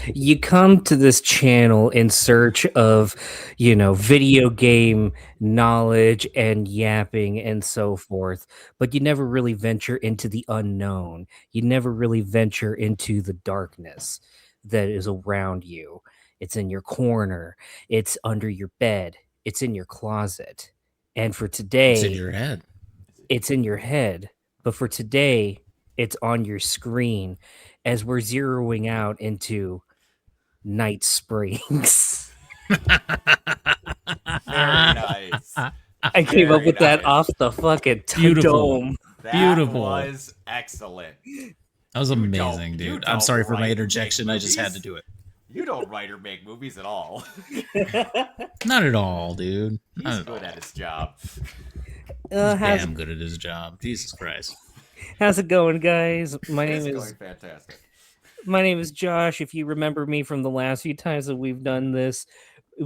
You come to this channel in search of, video game knowledge and yapping and so forth, but you never really venture into the unknown. You never really venture into the darkness that is around you. It's in your corner, it's under your bed, it's in your closet. And for It's in today, your head. it's in your head, but for today, it's on your screen as we're zeroing out into Night Springs. Very nice. I came up Very with that nice. off the fucking Beautiful. dome. That Beautiful. was excellent. That was You amazing, don't, you dude. I'm don't sorry for my write, interjection. make I just had to movies. do it. You don't write or make movies at all. Not at all, dude. He's Not at good all. at his job. He's How's damn good at his job. Jesus Christ. how's it going, guys? My It's name going is fantastic. my name is Josh. If you remember me from the last few times that we've done this,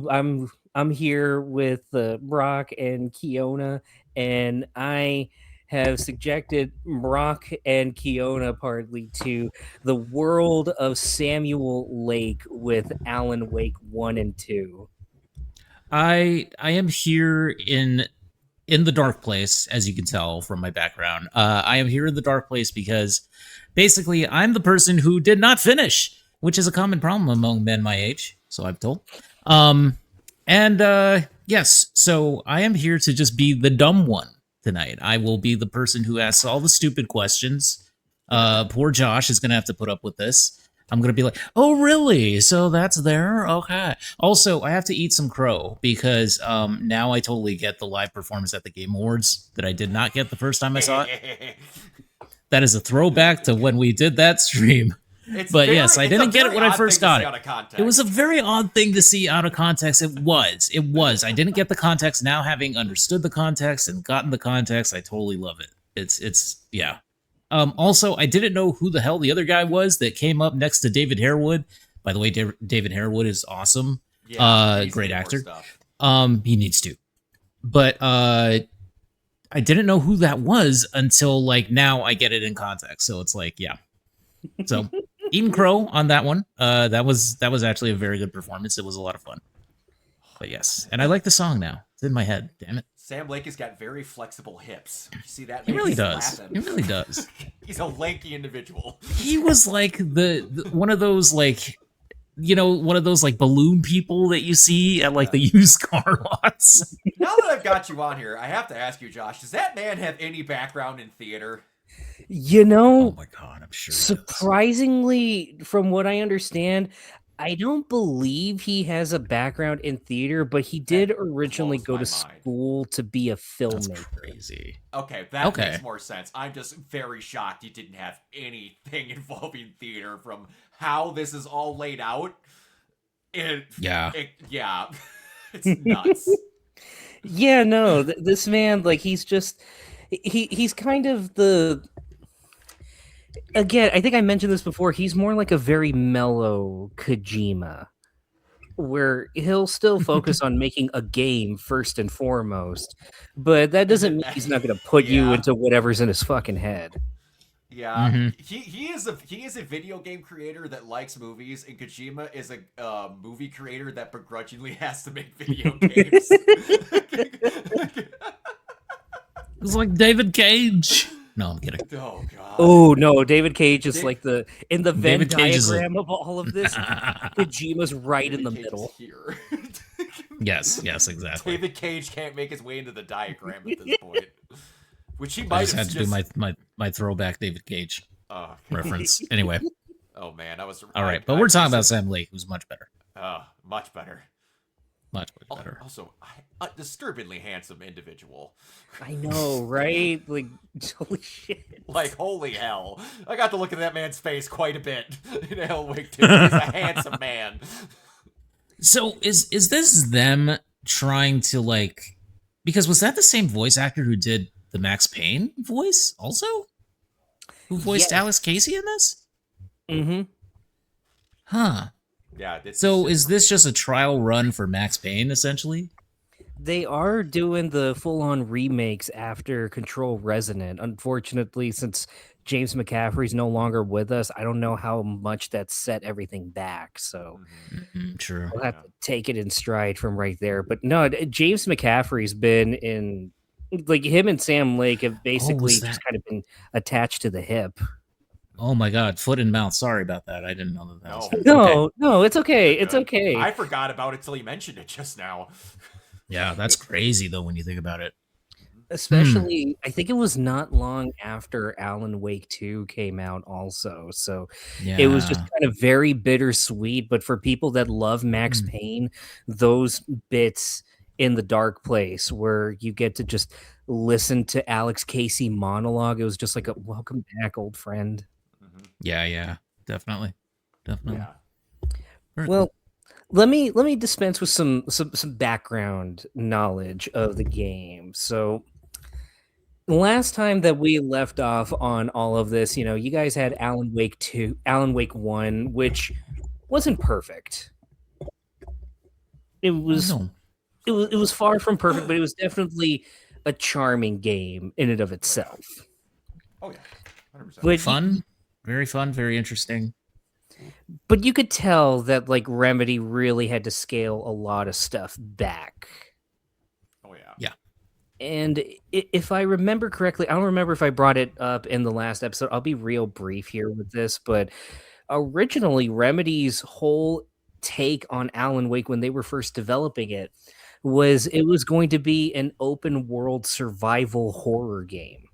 I'm here with Brock and Kiona, and I have subjected Brock and Kiona partly to the world of Samuel Lake with Alan Wake 1 and 2. I am here in the dark place, as you can tell from my background. I am here in the dark place because basically I'm the person who did not finish, which is a common problem among men my age, so I've told. And yes, so I am here to just be the dumb one tonight. I will be the person who asks all the stupid questions. Poor Josh is gonna have to put up with this. I'm gonna be like, oh really? So that's there? Okay. Also, I have to eat some crow because now I totally get the live performance at the Game Awards that I did not get the first time I saw it. That is a throwback to when we did that stream. But yes, I didn't get it when I first got it. It was a very odd thing to see out of context. It was. It was. I didn't get the context. Now, having understood the context and gotten the context, I totally love it. It's yeah. Also, I didn't know who the hell the other guy was that came up next to David Harewood. By the way, David Harewood is awesome. Yeah, Great actor. He needs to. But I didn't know who that was until like now I get it in context. So it's like, yeah. So Eating Crow on that one. That was actually a very good performance. It was a lot of fun. But yes, and I like the song now. It's in my head. Damn it. Sam Lake has got very flexible hips. You see that? He really He's does. laughing. He really does. He's a lanky individual. He was like the one of those like one of those like balloon people that you see at like the used car lots. Now that I've got you on here, I have to ask you, Josh, does that man have any background in theater? Oh my god, I'm sure. Surprisingly, from what I understand, I don't believe he has a background in theater, but he did originally go to school to be a filmmaker. That's crazy. Okay, that makes more sense. I'm just very shocked he didn't have anything involving theater from how this is all laid out. Yeah. It's nuts. Yeah, no, this man, like, he's just he's kind of the. Again, I think I mentioned this before. He's more like a very mellow Kojima, where he'll still focus on making a game first and foremost, but that doesn't mean he's not going to put you into whatever's in his fucking head. Yeah, he is a video game creator that likes movies, and Kojima is a movie creator that begrudgingly has to make video games. It's like David Cage. No, I'm kidding. Oh god. Oh no, David Cage is like in the Venn Cage diagram of all of this. Kojima's right in the middle. Here. Yes, exactly. David Cage can't make his way into the diagram at this point. Which he might have had to do my throwback David Cage reference. Anyway. Oh man, I was all right, but we're talking about Sam Lake, who's much better. Much better. Much better. Also, a disturbingly handsome individual. I know, right? Like, holy shit. Like, holy hell. I got to look at that man's face quite a bit in Alan Wake 2. He's a handsome man. So, is this them trying to, like... Because was that the same voice actor who did the Max Payne voice also? Who voiced Alex Casey in this? Mm-hmm. Huh. Yeah. So is this just a trial run for Max Payne, essentially? They are doing the full-on remakes after Control Resonant. Unfortunately, since James McCaffrey's no longer with us, I don't know how much that set everything back. So True. we'll have to take it in stride from right there. But no, James McCaffrey's been in, like, him and Sam Lake have basically just kind of been attached to the hip. Oh my God, foot and mouth. Sorry about that. I didn't know that. No, it's okay. It's okay. I forgot about it till you mentioned it just now. Yeah, that's crazy though when you think about it. Especially, I think it was not long after Alan Wake 2 came out also. So it was just kind of very bittersweet. But for people that love Max Payne, those bits in the dark place where you get to just listen to Alex Casey monologue, it was just like a welcome back, old friend. Yeah, definitely. Yeah. Well, let me dispense with some background knowledge of the game. So last time that we left off on all of this, you guys had Alan Wake 1, which wasn't perfect. It was it was far from perfect, but it was definitely a charming game in and of itself. Oh yeah. 100%. But very fun, very interesting. But you could tell that like Remedy really had to scale a lot of stuff back. Oh yeah. Yeah. And if I remember correctly, I don't remember if I brought it up in the last episode. I'll be real brief here with this, but originally Remedy's whole take on Alan Wake when they were first developing it was going to be an open world survival horror game.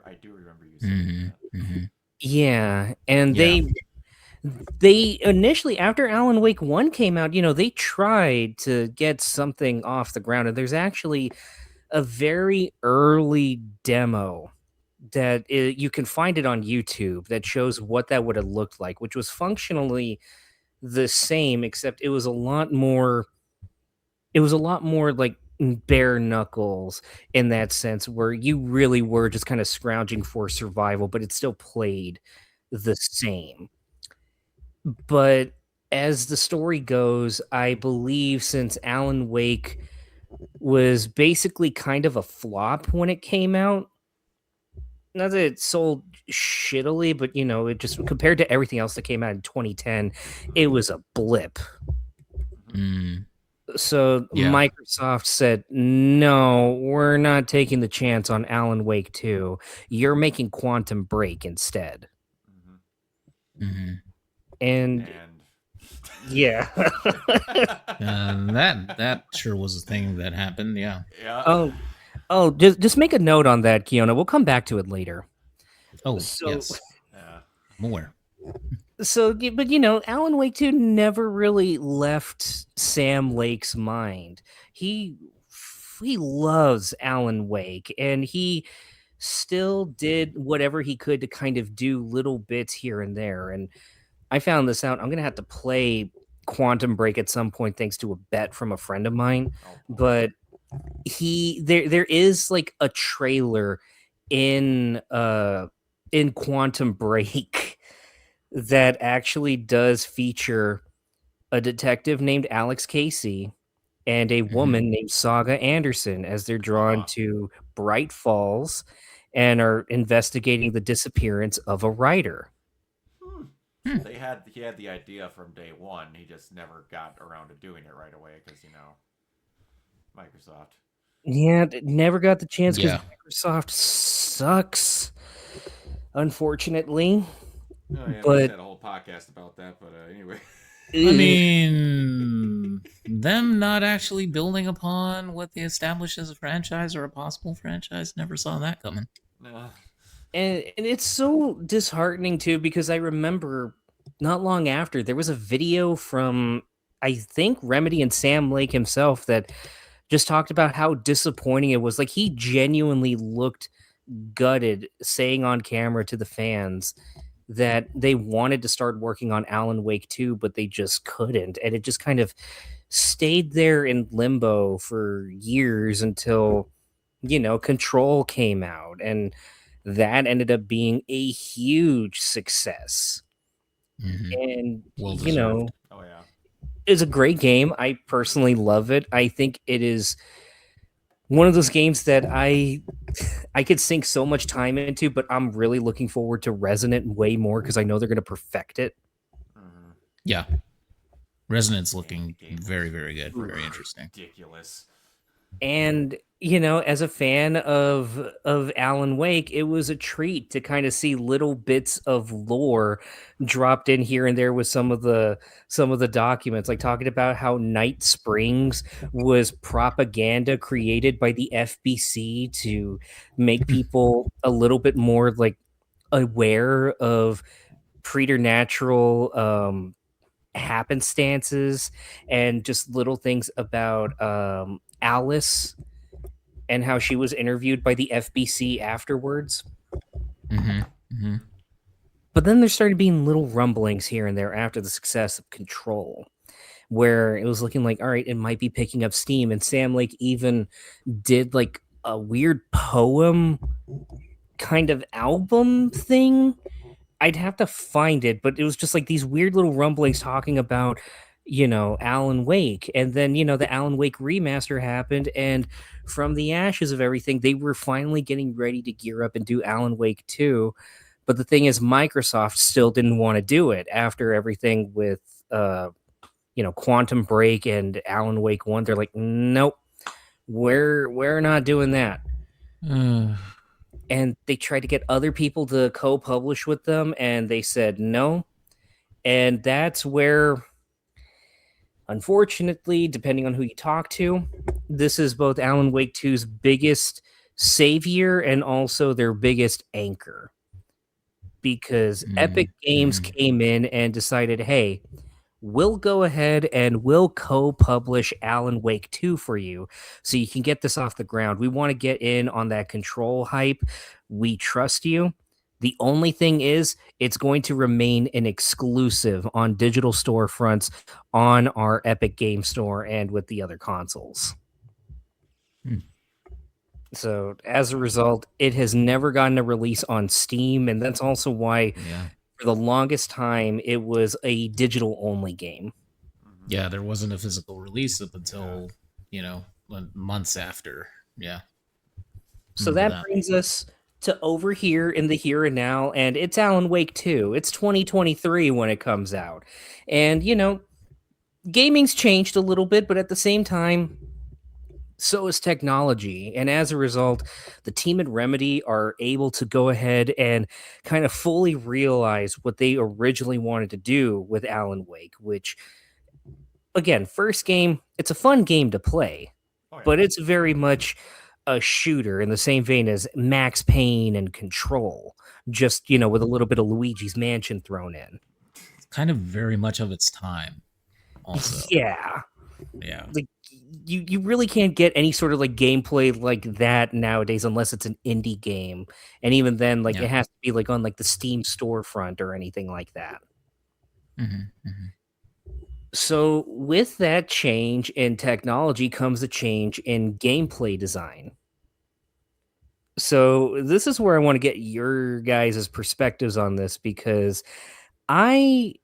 I do remember you saying that. Yeah, and they initially, after Alan Wake 1 came out, they tried to get something off the ground, and there's actually a very early demo that you can find it on YouTube that shows what that would have looked like, which was functionally the same, except it was a lot more like bare knuckles in that sense, where you really were just kind of scrounging for survival, but it still played the same. But as the story goes, I believe since Alan Wake was basically kind of a flop when it came out, not that it sold shittily, but it just, compared to everything else that came out in 2010, it was a blip. So Microsoft said, no, we're not taking the chance on Alan Wake 2. You're making Quantum Break instead. And yeah. That sure was a thing that happened. Yeah. Oh, just make a note on that, Kiona. We'll come back to it later. Oh, yes. More. So, but Alan Wake 2 never really left Sam Lake's mind. He loves Alan Wake, and he still did whatever he could to kind of do little bits here and there. And I found this out. I'm going to have to play Quantum Break at some point thanks to a bet from a friend of mine. But there is like a trailer in Quantum Break that actually does feature a detective named Alex Casey and a woman named Saga Anderson as they're drawn to Bright Falls and are investigating the disappearance of a writer. He had the idea from day one. He just never got around to doing it right away because Microsoft. Yeah, never got the chance because Microsoft sucks, unfortunately. Oh, yeah, we had a whole podcast about that, but anyway. I mean, them not actually building upon what they established as a franchise or a possible franchise, never saw that coming. And it's so disheartening, too, because I remember not long after, there was a video from, I think, Remedy and Sam Lake himself that just talked about how disappointing it was. Like, he genuinely looked gutted, saying on camera to the fans that they wanted to start working on Alan Wake 2, but they just couldn't. And it just kind of stayed there in limbo for years until, Control came out. And that ended up being a huge success. And, it's a great game. I personally love it. I think it is one of those games that I I could sink so much time into, but I'm really looking forward to Resonant way more because I know they're going to perfect it. Mm-hmm. Yeah. Resonance Man, the looking game very, was very good. Very interesting. ridiculous. And as a fan of Alan Wake, it was a treat to kind of see little bits of lore dropped in here and there with some of the documents, like talking about how Night Springs was propaganda created by the FBC to make people a little bit more like aware of preternatural happenstances and just little things about Alice and how she was interviewed by the FBC afterwards. Mm-hmm. Mm-hmm. But then there started being little rumblings here and there after the success of Control, where it was looking like, all right, it might be picking up steam. And Sam Lake even did like a weird poem kind of album thing. I'd have to find it, but it was just like these weird little rumblings talking about, Alan Wake. And then, the Alan Wake remaster happened. And from the ashes of everything, they were finally getting ready to gear up and do Alan Wake 2. But the thing is, Microsoft still didn't want to do it after everything with, Quantum Break and Alan Wake 1. They're like, nope, we're not doing that. And they tried to get other people to co-publish with them, and they said no. And that's where, unfortunately, depending on who you talk to, this is both Alan Wake 2's biggest savior and also their biggest anchor. Because Epic Games Mm-hmm. came in and decided, hey, we'll go ahead and we'll co-publish Alan Wake 2 for you so you can get this off the ground. We want to get in on that Control hype. We trust you. The only thing is, it's going to remain an exclusive on digital storefronts on our Epic Game Store and with the other consoles. So as a result, it has never gotten a release on Steam, and that's also why for the longest time it was a digital only game. Yeah, there wasn't a physical release up until, months after. Yeah. So that brings us to over here in the here and now, and it's Alan Wake 2. It's 2023 when it comes out. And, gaming's changed a little bit, but at the same time, so is technology. And as a result, the team at Remedy are able to go ahead and kind of fully realize what they originally wanted to do with Alan Wake, which, again, first game, it's a fun game to play, but it's very much a shooter in the same vein as Max Payne and Control, just, with a little bit of Luigi's Mansion thrown in. It's kind of very much of its time, also. Yeah. Yeah. Like, you really can't get any sort of like gameplay like that nowadays unless it's an indie game, and even then, like, it has to be like on like the Steam storefront or anything like that. So with that change in technology comes a change in gameplay design. So this is where I want to get your guys' perspectives on this, because I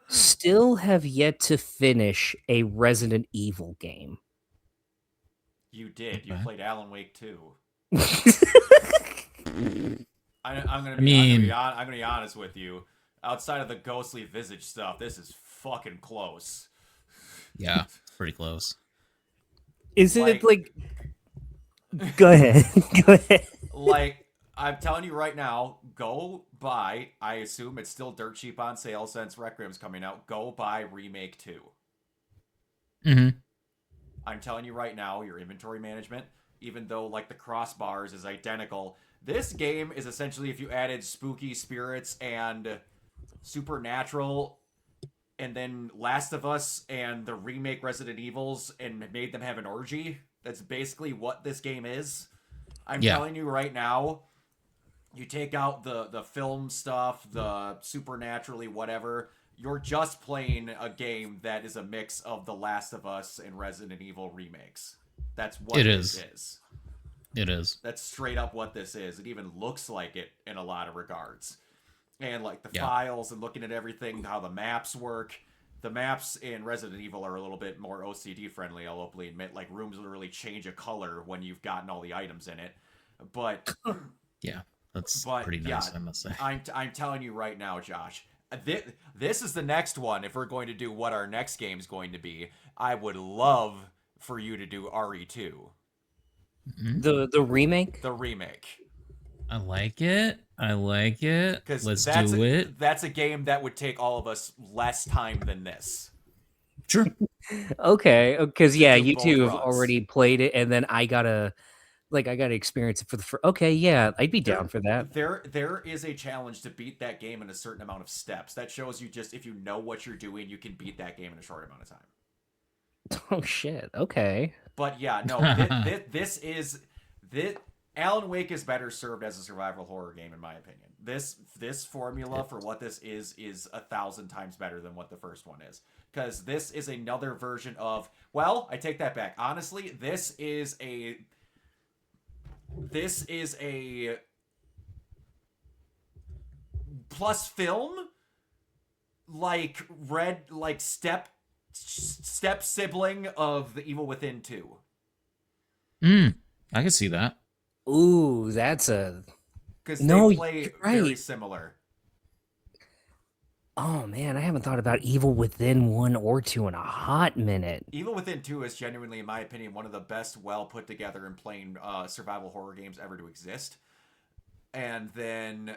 still have yet to finish a Resident Evil game. You did. You played Alan Wake 2. I'm gonna be honest with you. Outside of the ghostly visage stuff, this is fucking close. Yeah, it's pretty close. Is it like? Go ahead. Go ahead. Like, I'm telling you right now, go buy. I assume it's still dirt cheap on sale since Requiem's coming out. Go buy Remake 2. I'm telling you right now, your inventory management, even though like the crossbars is identical, this game is essentially if you added spooky spirits and supernatural and then Last of Us and the remake Resident Evils and made them have an orgy. That's basically what this game is. I'm telling you right now, you take out the film stuff, the supernaturally whatever, you're just playing a game that is a mix of The Last of Us and Resident Evil remakes. That's what this is. It is. That's straight up what this is. It even looks like it in a lot of regards. And like the files and looking at everything, how the maps work. The maps in Resident Evil are a little bit more OCD friendly, I'll openly admit. Like, rooms literally change a color when you've gotten all the items in it. But Yeah, that's but pretty yeah, nice, I must say. I'm telling you right now, Josh. This is the next one. If we're going to do what our next game is going to be, I would love for you to do RE2, Mm-hmm. The remake? the remake. I like it. I like it. Because Let's do it. that's a game that would take all of us less time than this Sure. Okay, because to yeah, do you both two have runs. already played it, and then I gotta experience it for the first. Okay, yeah, I'd be There down for that. there is a challenge to beat that game in a certain amount of steps. That shows you just if you know what you're doing, you can beat that game in a short amount of time. Oh shit. Okay. But yeah, no, this is this Alan Wake is better served as a survival horror game in my opinion. This formula for what this is 1,000 times better than what the first one is. Because this is another version of, well, I take that back. Honestly, this is a plus film like step sibling of the Evil Within 2. I can see that. Ooh, that's a Because they no. You're play very right. similar. Oh man, I haven't thought about Evil Within 1 or 2 in a hot minute. Evil Within 2 is genuinely, in my opinion, one of the best, well put together and plain survival horror games ever to exist. And then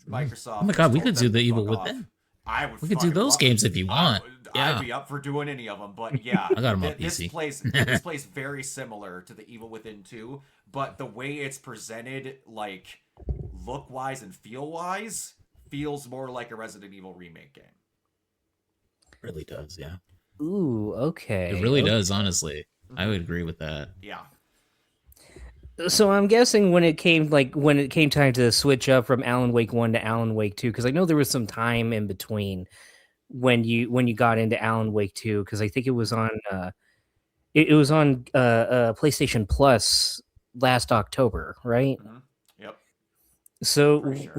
Microsoft. Oh my just god, we told could them do the to Evil fuck off. Within. I would. We could do fucking those love. games if you want. I'd Yeah. be up for doing any of them, but yeah, I got 'em on this PC. plays very similar to the Evil Within 2, but the way it's presented, like look wise and feel wise, feels more like a Resident Evil remake game. Really does, yeah. Ooh, It okay. really Okay. does, honestly. I would agree with that. Yeah. So I'm guessing when it came time to switch up from Alan Wake 1 to Alan Wake 2, because I know there was some time in between when you got into Alan Wake 2, because I think it was on it was on PlayStation Plus last October, right? Mm-hmm. Yep. Pretty So sure.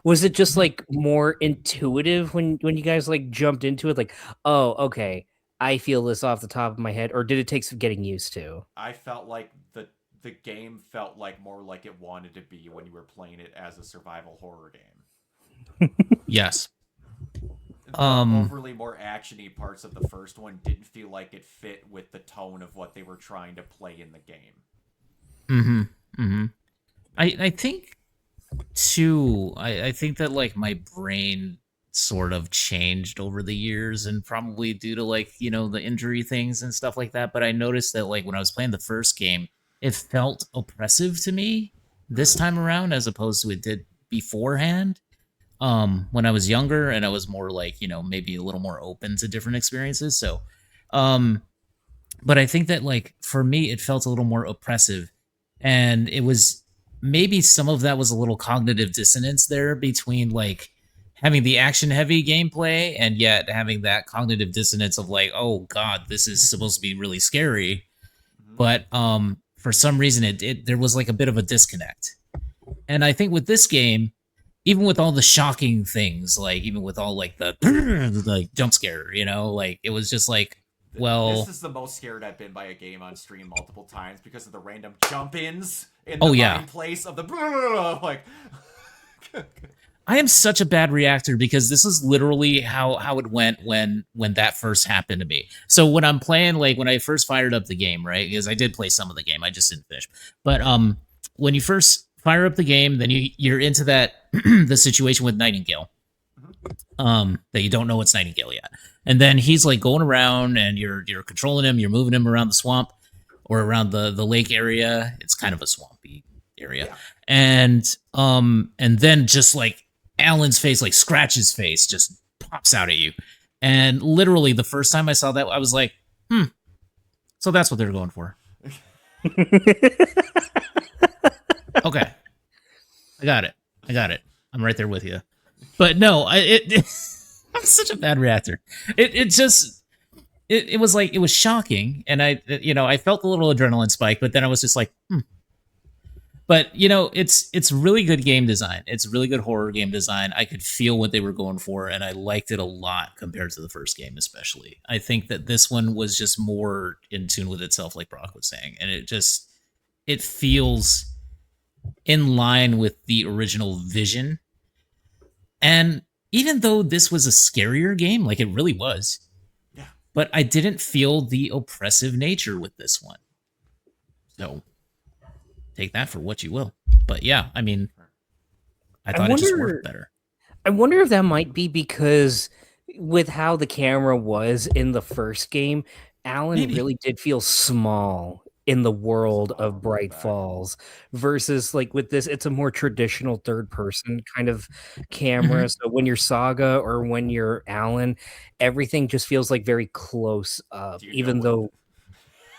was it just like more intuitive when you guys like jumped into it, like, oh, okay, I feel this off the top of my head, or did it take some getting used to? I felt like the game felt like more like it wanted to be when you were playing it as a survival horror game. Yes. The overly more actiony parts of the first one didn't feel like it fit with the tone of what they were trying to play in the game. Mm-hmm. Mm-hmm. I think too, I think that like my brain sort of changed over the years and probably due to like, the injury things and stuff like that. But I noticed that like when I was playing the first game, it felt oppressive to me this time around as opposed to it did beforehand. When I was younger and I was more like, maybe a little more open to different experiences. So but I think that like for me it felt a little more oppressive. And it was maybe some of that was a little cognitive dissonance there between like having the action heavy gameplay and yet having that cognitive dissonance of like, oh god, this is supposed to be really scary. Mm-hmm. But for some reason it there was like a bit of a disconnect. And I think with this game, even with all the shocking things, like even with all like the like jump scare, like it was just like, well, this is the most scared I've been by a game on stream multiple times because of the random jump ins in oh the yeah, mind place of the like. I am such a bad reactor because this is literally how it went when that first happened to me. So when I'm playing, like when I first fired up the game, right? Because I did play some of the game, I just didn't finish. But when you first fire up the game, then you're into that the situation with Nightingale. That you don't know it's Nightingale yet. And then he's like going around and you're controlling him, you're moving him around the swamp or around the lake area. It's kind of a swampy area. Yeah. And then just like Alan's face, like Scratch's face, just pops out at you. And literally the first time I saw that, I was like, so that's what they're going for. Okay. I got it. I'm right there with you. But no, I'm such a bad reactor. It was like, it was shocking. And I felt a little adrenaline spike, but then I was just like, But it's really good game design. It's really good horror game design. I could feel what they were going for, and I liked it a lot compared to the first game, especially. I think that this one was just more in tune with itself, like Brock was saying, and it feels in line with the original vision. And even though this was a scarier game, like it really was, Yeah. but I didn't feel the oppressive nature with this one. So take that for what you will. But yeah, I mean, I I thought it just worked wonder better. I wonder if that might be because with how the camera was in the first game, Alan Maybe. really did feel small in the world of Smaller Bright back. Falls versus like with this, it's a more traditional third person kind of Mm-hmm. camera. So when you're Saga or when you're Alan, everything just feels like very close up, Do you know even what? though,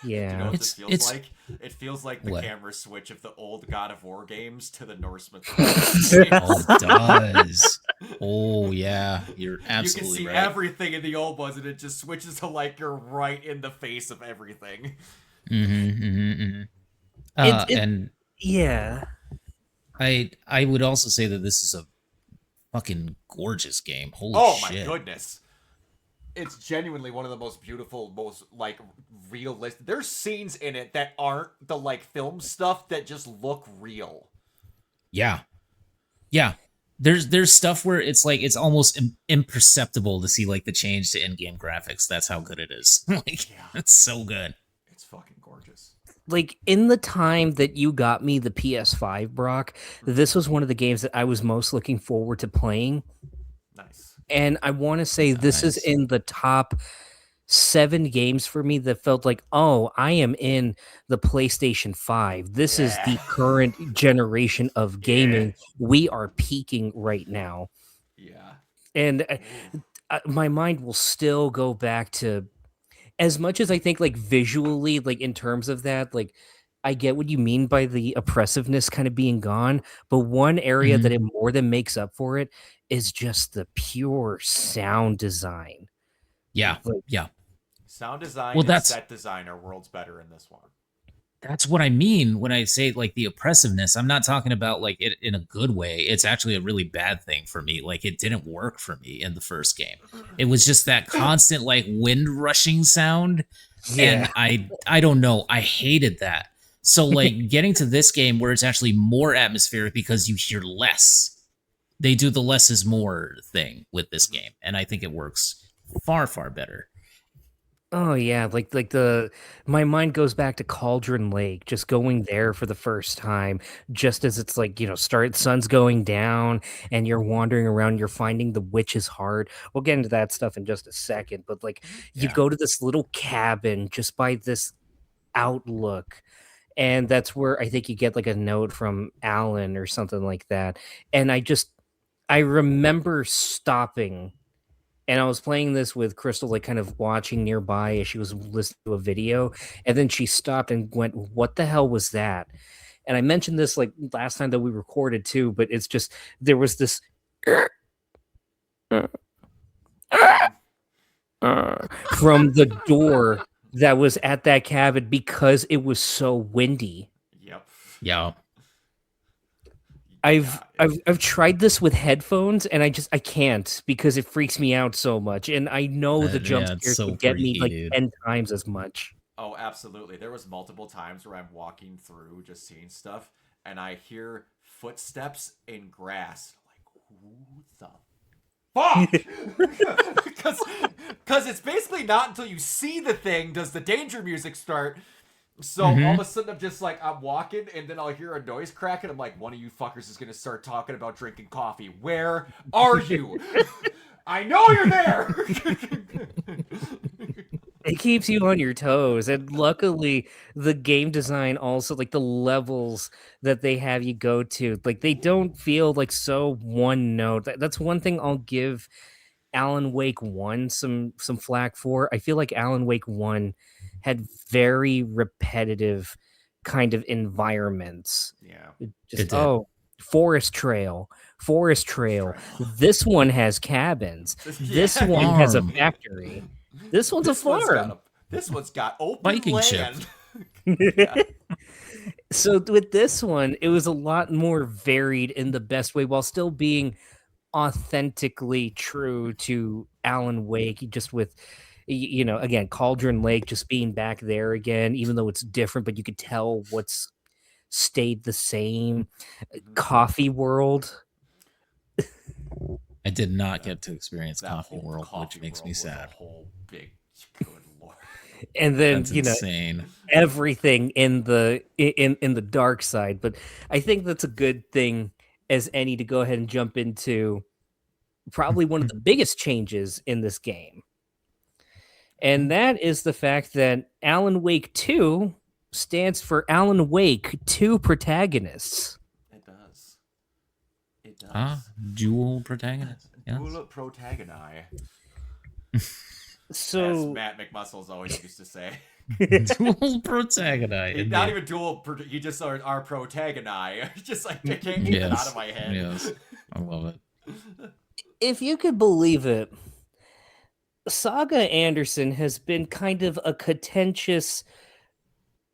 Do you know yeah. what this feels It's like? It feels like the what? camera switch of the old God of War games to the Norse mythology games. Oh, it does. Oh yeah, you're You can absolutely see right. everything in the old ones, and it just switches to like you're right in the face of everything. Mm-hmm, mm-hmm, mm-hmm. It And yeah. I would also say that this is a fucking gorgeous game. Holy Oh my shit. goodness. It's genuinely one of the most beautiful, most like realistic. There's scenes in it that aren't the like film stuff that just look real. Yeah. Yeah. There's stuff where it's like it's almost imperceptible to see like the change to in-game graphics. That's how good it is. Like Yeah, it's so good. it's fucking gorgeous. Like in the time that you got me the PS5, Brock, Mhm. this was one of the games that I was most looking forward to playing. Nice. And I want to say this is Nice. in the top 7 games for me that felt like, oh, I am in the PlayStation 5. This is Yeah. the current generation of Yeah. gaming. We are peaking right now. Yeah. And Ooh. my mind will still go back to as much as I think like visually, like in terms of that, like I get what you mean by the oppressiveness kind of being gone, but one area Hmm. that it more than makes up for it is just the pure sound design. Yeah. Like, Yeah. Sound design Well, and that's set design are worlds better in this one. that's what I mean when I say like the oppressiveness. I'm not talking about like it in a good way. It's actually a really bad thing for me. Like it didn't work for me in the first game. It was just that constant like wind rushing sound, yeah. and I don't know. I hated that. So like getting to this game where it's actually more atmospheric because you hear less. They do the less is more thing with this game, and I think it works far better. Oh yeah, like the my mind goes back to Cauldron Lake, just going there for the first time, just as it's like, start sun's going down and you're wandering around, you're finding the witch's heart. We'll get into that stuff in just a second, but like you Yeah. go to this little cabin just by this outlook, and that's where I think you get like a note from Alan or something like that. And I remember stopping and I was playing this with Crystal, like kind of watching nearby as she was listening to a video. And then she stopped and went, "What the hell was that?" And I mentioned this like last time that we recorded too, but it's just there was this from the door that was at that cabin because it was so windy. Yep. Yeah. I've Yeah. I've I've tried this with headphones and I can't because it freaks me out so much. And I know the jump Yeah, it's scares so would get me freaky, like dude. 10 times as much. Oh, absolutely. There was multiple times where I'm walking through just seeing stuff and I hear footsteps in grass. I'm like, who the fuck? Because it's basically not until you see the thing does the danger music start. So all of Hmm. a sudden I'm walking and then I'll hear a noise crack and I'm like, one of you fuckers is gonna start talking about drinking coffee. Where are you? I know you're there. It keeps you on your toes, and luckily, the game design also like the levels that they have you go to, like they don't feel like so one note. That's one thing I'll give Alan Wake 1 some flack for. I feel like Alan Wake 1 had very repetitive kind of environments. Yeah. Just It did. forest trail, forest Forest trail. trail. This one has cabins. This Yeah. one has a Farm. factory. This one's a This one's got farm. a this one's got open Viking ship. land. Yeah. So with this one, it was a lot more varied in the best way while still being authentically true to Alan Wake, just with again, Cauldron Lake just being back there again, even though it's different, but you could tell what's stayed the same. Coffee World. I did not get to experience That Coffee whole World, Coffee which makes World me was sad. a whole big, good lord. And then, That's insane. everything in the dark side. But I think that's a good thing as any to go ahead and jump into probably one of the biggest changes in this game. And that is the fact that Alan Wake 2 stands for Alan Wake 2 protagonists. It does. It does. Dual protagonist. Yes. Dual protagoni. So as Matt McMuscles always used to say. Dual protagoni. Not even dual, he just our protagoni. Just like, I can't get that out of my head. Yes. I love it. If you could believe it, Saga Anderson has been kind of a contentious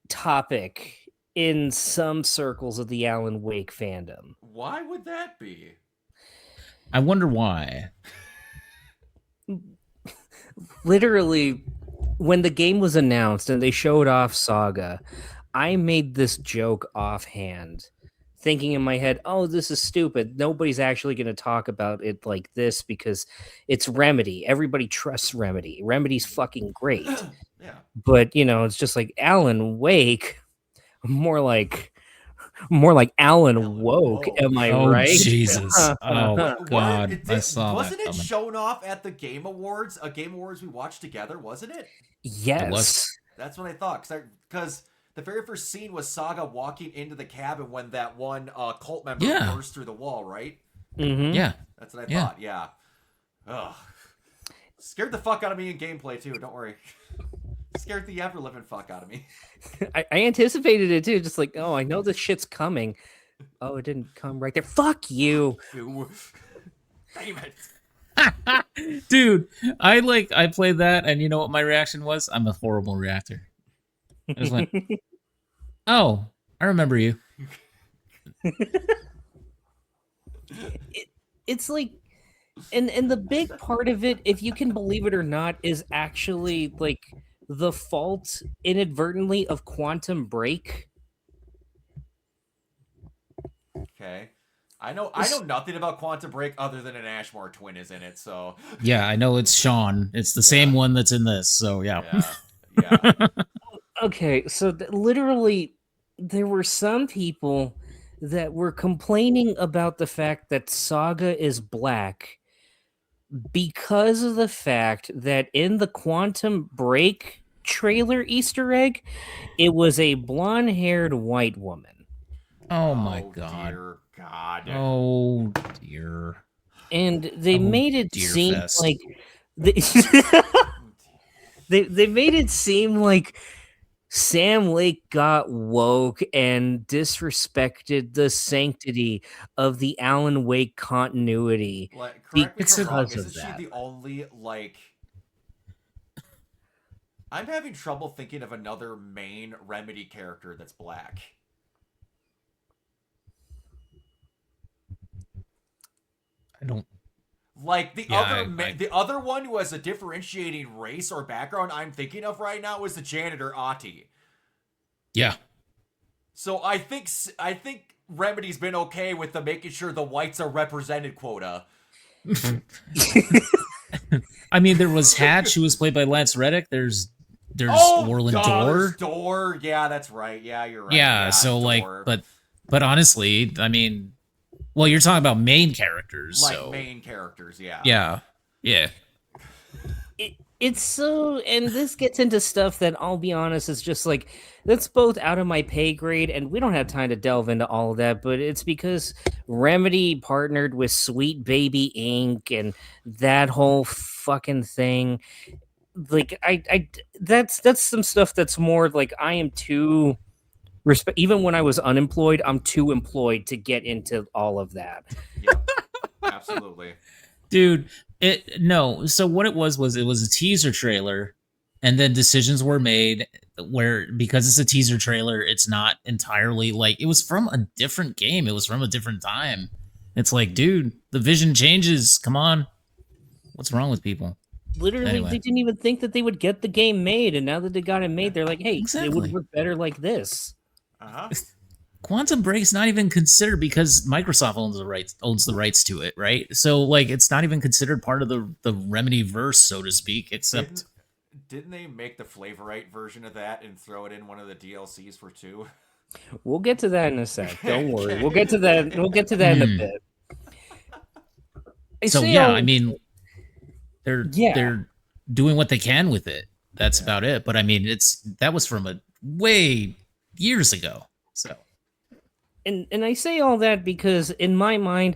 topic in some circles of the Alan Wake fandom. Why would that be? I wonder why. Literally, when the game was announced and they showed off Saga, I made this joke offhand, thinking in my head, oh, this is stupid. Nobody's actually going to talk about it like this because it's Remedy. Everybody trusts Remedy. Remedy's fucking great. Yeah. But, it's just like Alan Wake, more like Alan Woke. Am I right? Jesus. Oh, God. I saw wasn't that it coming. shown off at the Game Awards? A Game Awards we watched together, wasn't it? Yes. That's what I thought. Because the very first scene was Saga walking into the cabin when that one cult member burst through the wall, right? Mm-hmm. Yeah. That's what I thought, yeah. Ugh. Scared the fuck out of me in gameplay, too. Don't worry. Scared the ever-living fuck out of me. I anticipated it, too. Just like, oh, I know this shit's coming. Oh, it didn't come right there. Fuck you. Damn it. Dude, I played that, and you know what my reaction was? I'm a horrible reactor. I just went, oh, I remember you. It's like, and the big part of it, if you can believe it or not, is actually like the fault inadvertently of Quantum Break. Okay. I know nothing about Quantum Break other than an Ashmore twin is in it, so Yeah, I know it's Sean. It's the same one that's in this, so yeah. Yeah. Okay, so literally there were some people that were complaining about the fact that Saga is black because of the fact that in the Quantum Break trailer Easter egg, it was a blonde-haired white woman. Oh my God. Dear God. Oh dear. And they made it seem fest. like they made it seem like Sam Lake got woke and disrespected the sanctity of the Alan Wake continuity. Correct me if I'm wrong, because of isn't she that. the only, I'm having trouble thinking of another main Remedy character that's black. I don't. Like the other one who has a differentiating race or background I'm thinking of right now is the janitor Ati. Yeah. So I think Remedy's been okay with the making sure the whites are represented quota. I mean, there was Hatch, who was played by Lance Reddick. There's Orland Dorr. Dorr. Yeah, that's right. Yeah, you're right. Yeah, so Dorr. but honestly, I mean, well, you're talking about main characters, main characters. Yeah. Yeah. It's so, and this gets into stuff that I'll be honest is just like, that's both out of my pay grade, and we don't have time to delve into all of that, but it's because Remedy partnered with Sweet Baby Inc. and that whole fucking thing. Like, that's some stuff that's more like I am too even when I was unemployed, I'm too employed to get into all of that. Yep. Absolutely. Dude, so what it was it was a teaser trailer, and then decisions were made where, because it's a teaser trailer, it's not entirely like, it was from a different game, it was from a different time. It's like, dude, the vision changes, come on, what's wrong with people? Literally, Anyway. They didn't even think that they would get the game made, and now that they got it made, they're like, hey, Exactly. it would work better like this. Uh-huh. Quantum Break's not even considered because Microsoft owns the rights to it, right? So like it's not even considered part of the Remedy verse, so to speak, except didn't they make the Flavorite version of that and throw it in one of the DLCs for 2? We'll get to that in a sec. Don't worry. We'll get to that. We'll get to that in a bit. So yeah, I mean, they're doing what they can with it. That's about it. But I mean, that was from a way years ago. So, and I say all that because in my mind,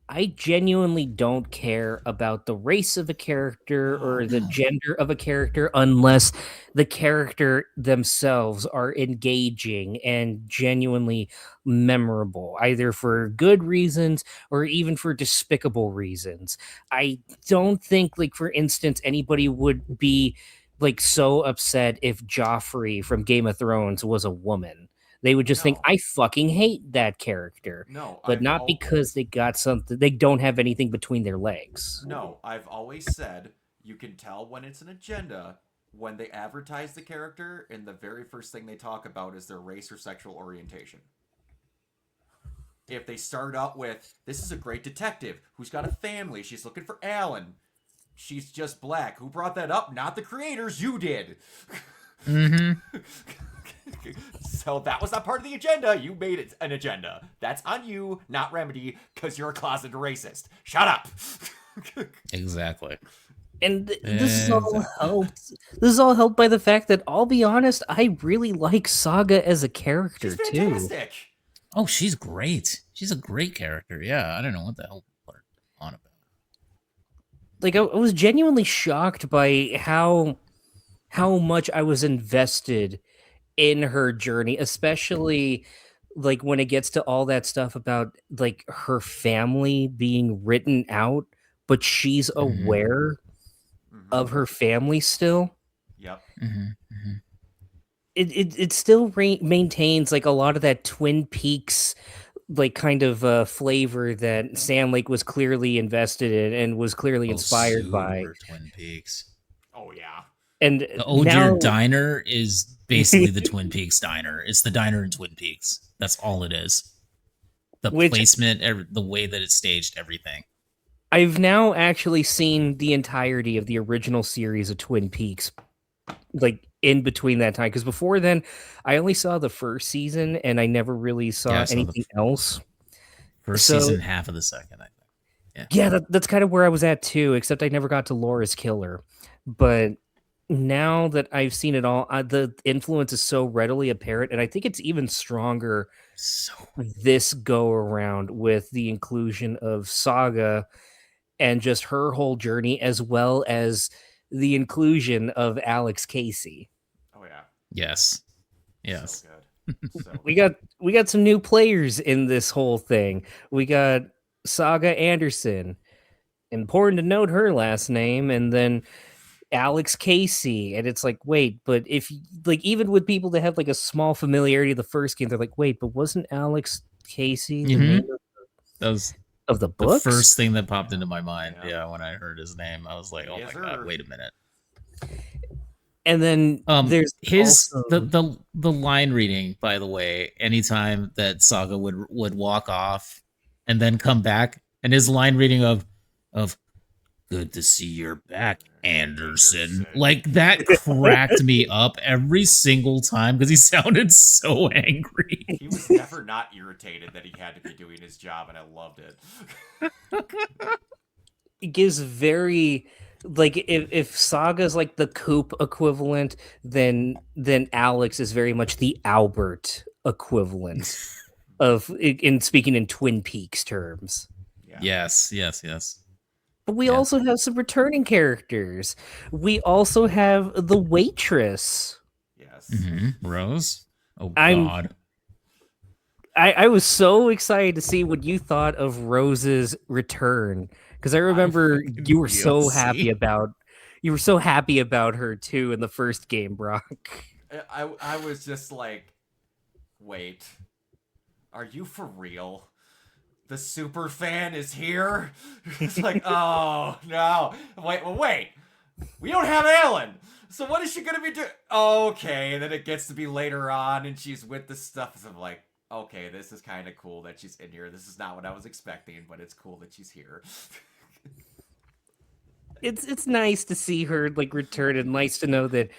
I genuinely don't care about the race of a character or the gender of a character unless the character themselves are engaging and genuinely memorable, either for good reasons or even for despicable reasons. I don't think, like, for instance, anybody would be like so upset if Joffrey from Game of Thrones was a woman. They would just think, I fucking hate that character. No, but not because they got something, they don't have anything between their legs. No, I've always said you can tell when it's an agenda when they advertise the character and the very first thing they talk about is their race or sexual orientation. If they start out with, this is a great detective who's got a family, she's looking for Alan, she's just black. Who brought that up? Not the creators, you did. mm-hmm. So that was not part of the agenda. You made it an agenda. That's on you, not Remedy, because you're a closeted racist. Shut up. Exactly. And this is all helped. This is all helped by the fact that, I'll be honest, I really like Saga as a character. She's fantastic. Too. Oh, she's great. She's a great character. Yeah, I don't know what the hell people are on about. Like, I was genuinely shocked by how much I was invested in her journey, especially like when it gets to all that stuff about like her family being written out, but she's aware of her family still. Yep. It still maintains like a lot of that Twin Peaks like kind of flavor that Sam Lake was clearly invested in and was clearly inspired by. Twin Peaks. Oh yeah. And the Old Deer Diner is basically the Twin Peaks diner. It's the diner in Twin Peaks. That's all it is. The placement, the way that it's staged, everything. I've now actually seen the entirety of the original series of Twin Peaks, like in between that time. Because before then, I only saw the first season and I never really saw anything else. First season, half of the second, I think. Yeah, that's kind of where I was at too, except I never got to Laura's Killer. But now that I've seen it all, the influence is so readily apparent, and I think it's even stronger this go around with the inclusion of Saga and just her whole journey, as well as the inclusion of Alex Casey. Oh yeah. Yes. So good. So we got some new players in this whole thing. We got Saga Anderson. Important to note her last name, and then Alex Casey, and it's like, wait, but if like even with people that have like a small familiarity of the first game, they're like, wait, but wasn't Alex Casey the name of the books? The first thing that popped into my mind, when I heard his name, I was like, oh my god, wait a minute. And then there's his also... the line reading, by the way. Anytime that Saga would walk off and then come back, and his line reading of "Good to see you're back, Anderson." Like that cracked me up every single time because he sounded so angry. He was never not irritated that he had to be doing his job, and I loved it. It gives very like if Saga's like the Coop equivalent, then Alex is very much the Albert equivalent of in speaking in Twin Peaks terms. Yeah. Yes. But we also have some returning characters. We also have the waitress. Yes. Rose. Oh, God. I was so excited to see what you thought of Rose's return. Because I remember you were so happy about her too in the first game, Brock. I was just like, wait, are you for real? The super fan is here? It's like, oh, no. Wait. We don't have Alan. So what is she going to be doing? Okay, and then it gets to be later on, and she's with the stuff. So I'm like, okay, this is kind of cool that she's in here. This is not what I was expecting, but it's cool that she's here. It's nice to see her like return, and nice to know that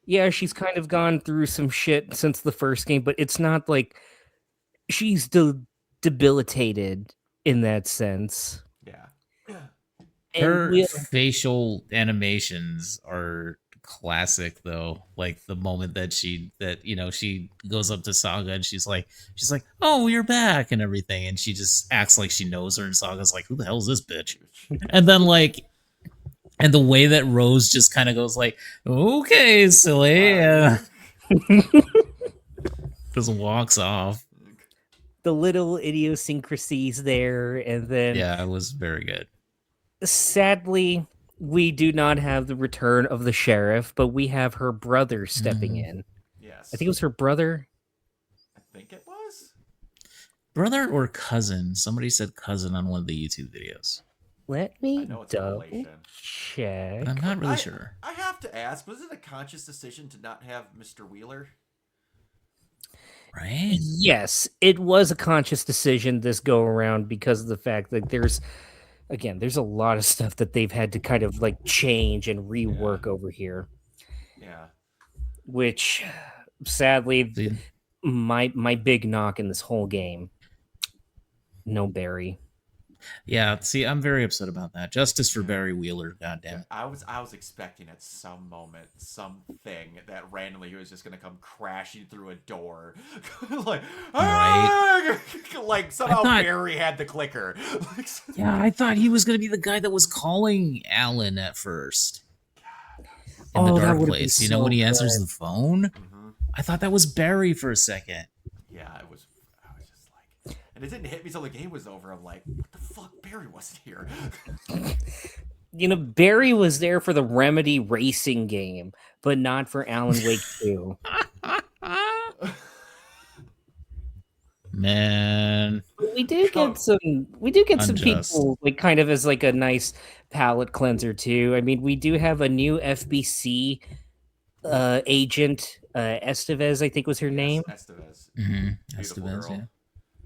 yeah, she's kind of gone through some shit since the first game, but it's not like she's debilitated in that sense. Yeah. And Her we facial animations are classic though. Like the moment that she goes up to Saga and she's like, "Oh, you're back," and everything, and she just acts like she knows her, and Saga's like, "Who the hell is this bitch?" And then and the way that Rose just kind of goes like, "Okay, silly," just walks off. the little idiosyncrasies there, and then Yeah, it was very good. sadly we do not have the return of the sheriff, but we have her brother stepping Mm. in. Yes. I think it was her brother. I think it was. Brother or cousin? Somebody said cousin on one of the YouTube videos, Let I me know it's a double relation. check. but I'm not really sure. I have to ask, was it a conscious decision to not have Mr. Wheeler? Right? Yes, it was a conscious decision this go around because of the fact that there's a lot of stuff that they've had to kind of like change and rework over here, Yeah. which sadly See, my big knock in this whole game, no Barry. yeah, see, I'm very upset about that. Justice for Barry Wheeler, goddamn it. I was expecting at some moment something that randomly he was just gonna come crashing through a door, like Right. like somehow thought- Barry had the clicker. Yeah, I thought he was going to be the guy that was calling Alan at first in the Oh, that dark would've been place. You know, when so he answers good. the phone? Mhm. I thought that was Barry for a second. Yeah, it was. I was just like, and it didn't hit me till the game was over. I'm like, what the fuck? Barry wasn't here. Barry was there for the Remedy racing game, but not for Alan Wake 2. Man, We do get some Unjust. people like kind of as like a nice palate cleanser too. I mean, we do have a new FBC agent, Estevez, I think was her name. Estevez. Beautiful Estevez, girl.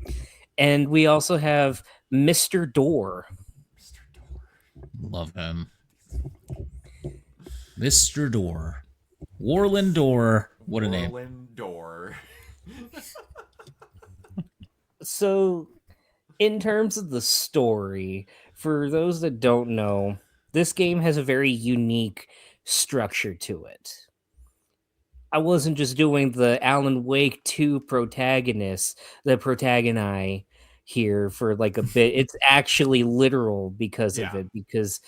yeah. And we also have Mr. Door. Mr. Door. Love him. Mr. Door. Warland Door. What a name. Warland Door. So, in terms of the story, for those that don't know, this game has a very unique structure to it. I wasn't just doing the Alan Wake 2 protagonist, the protagoni here for like a bit. It's actually literal because of Yeah. it, because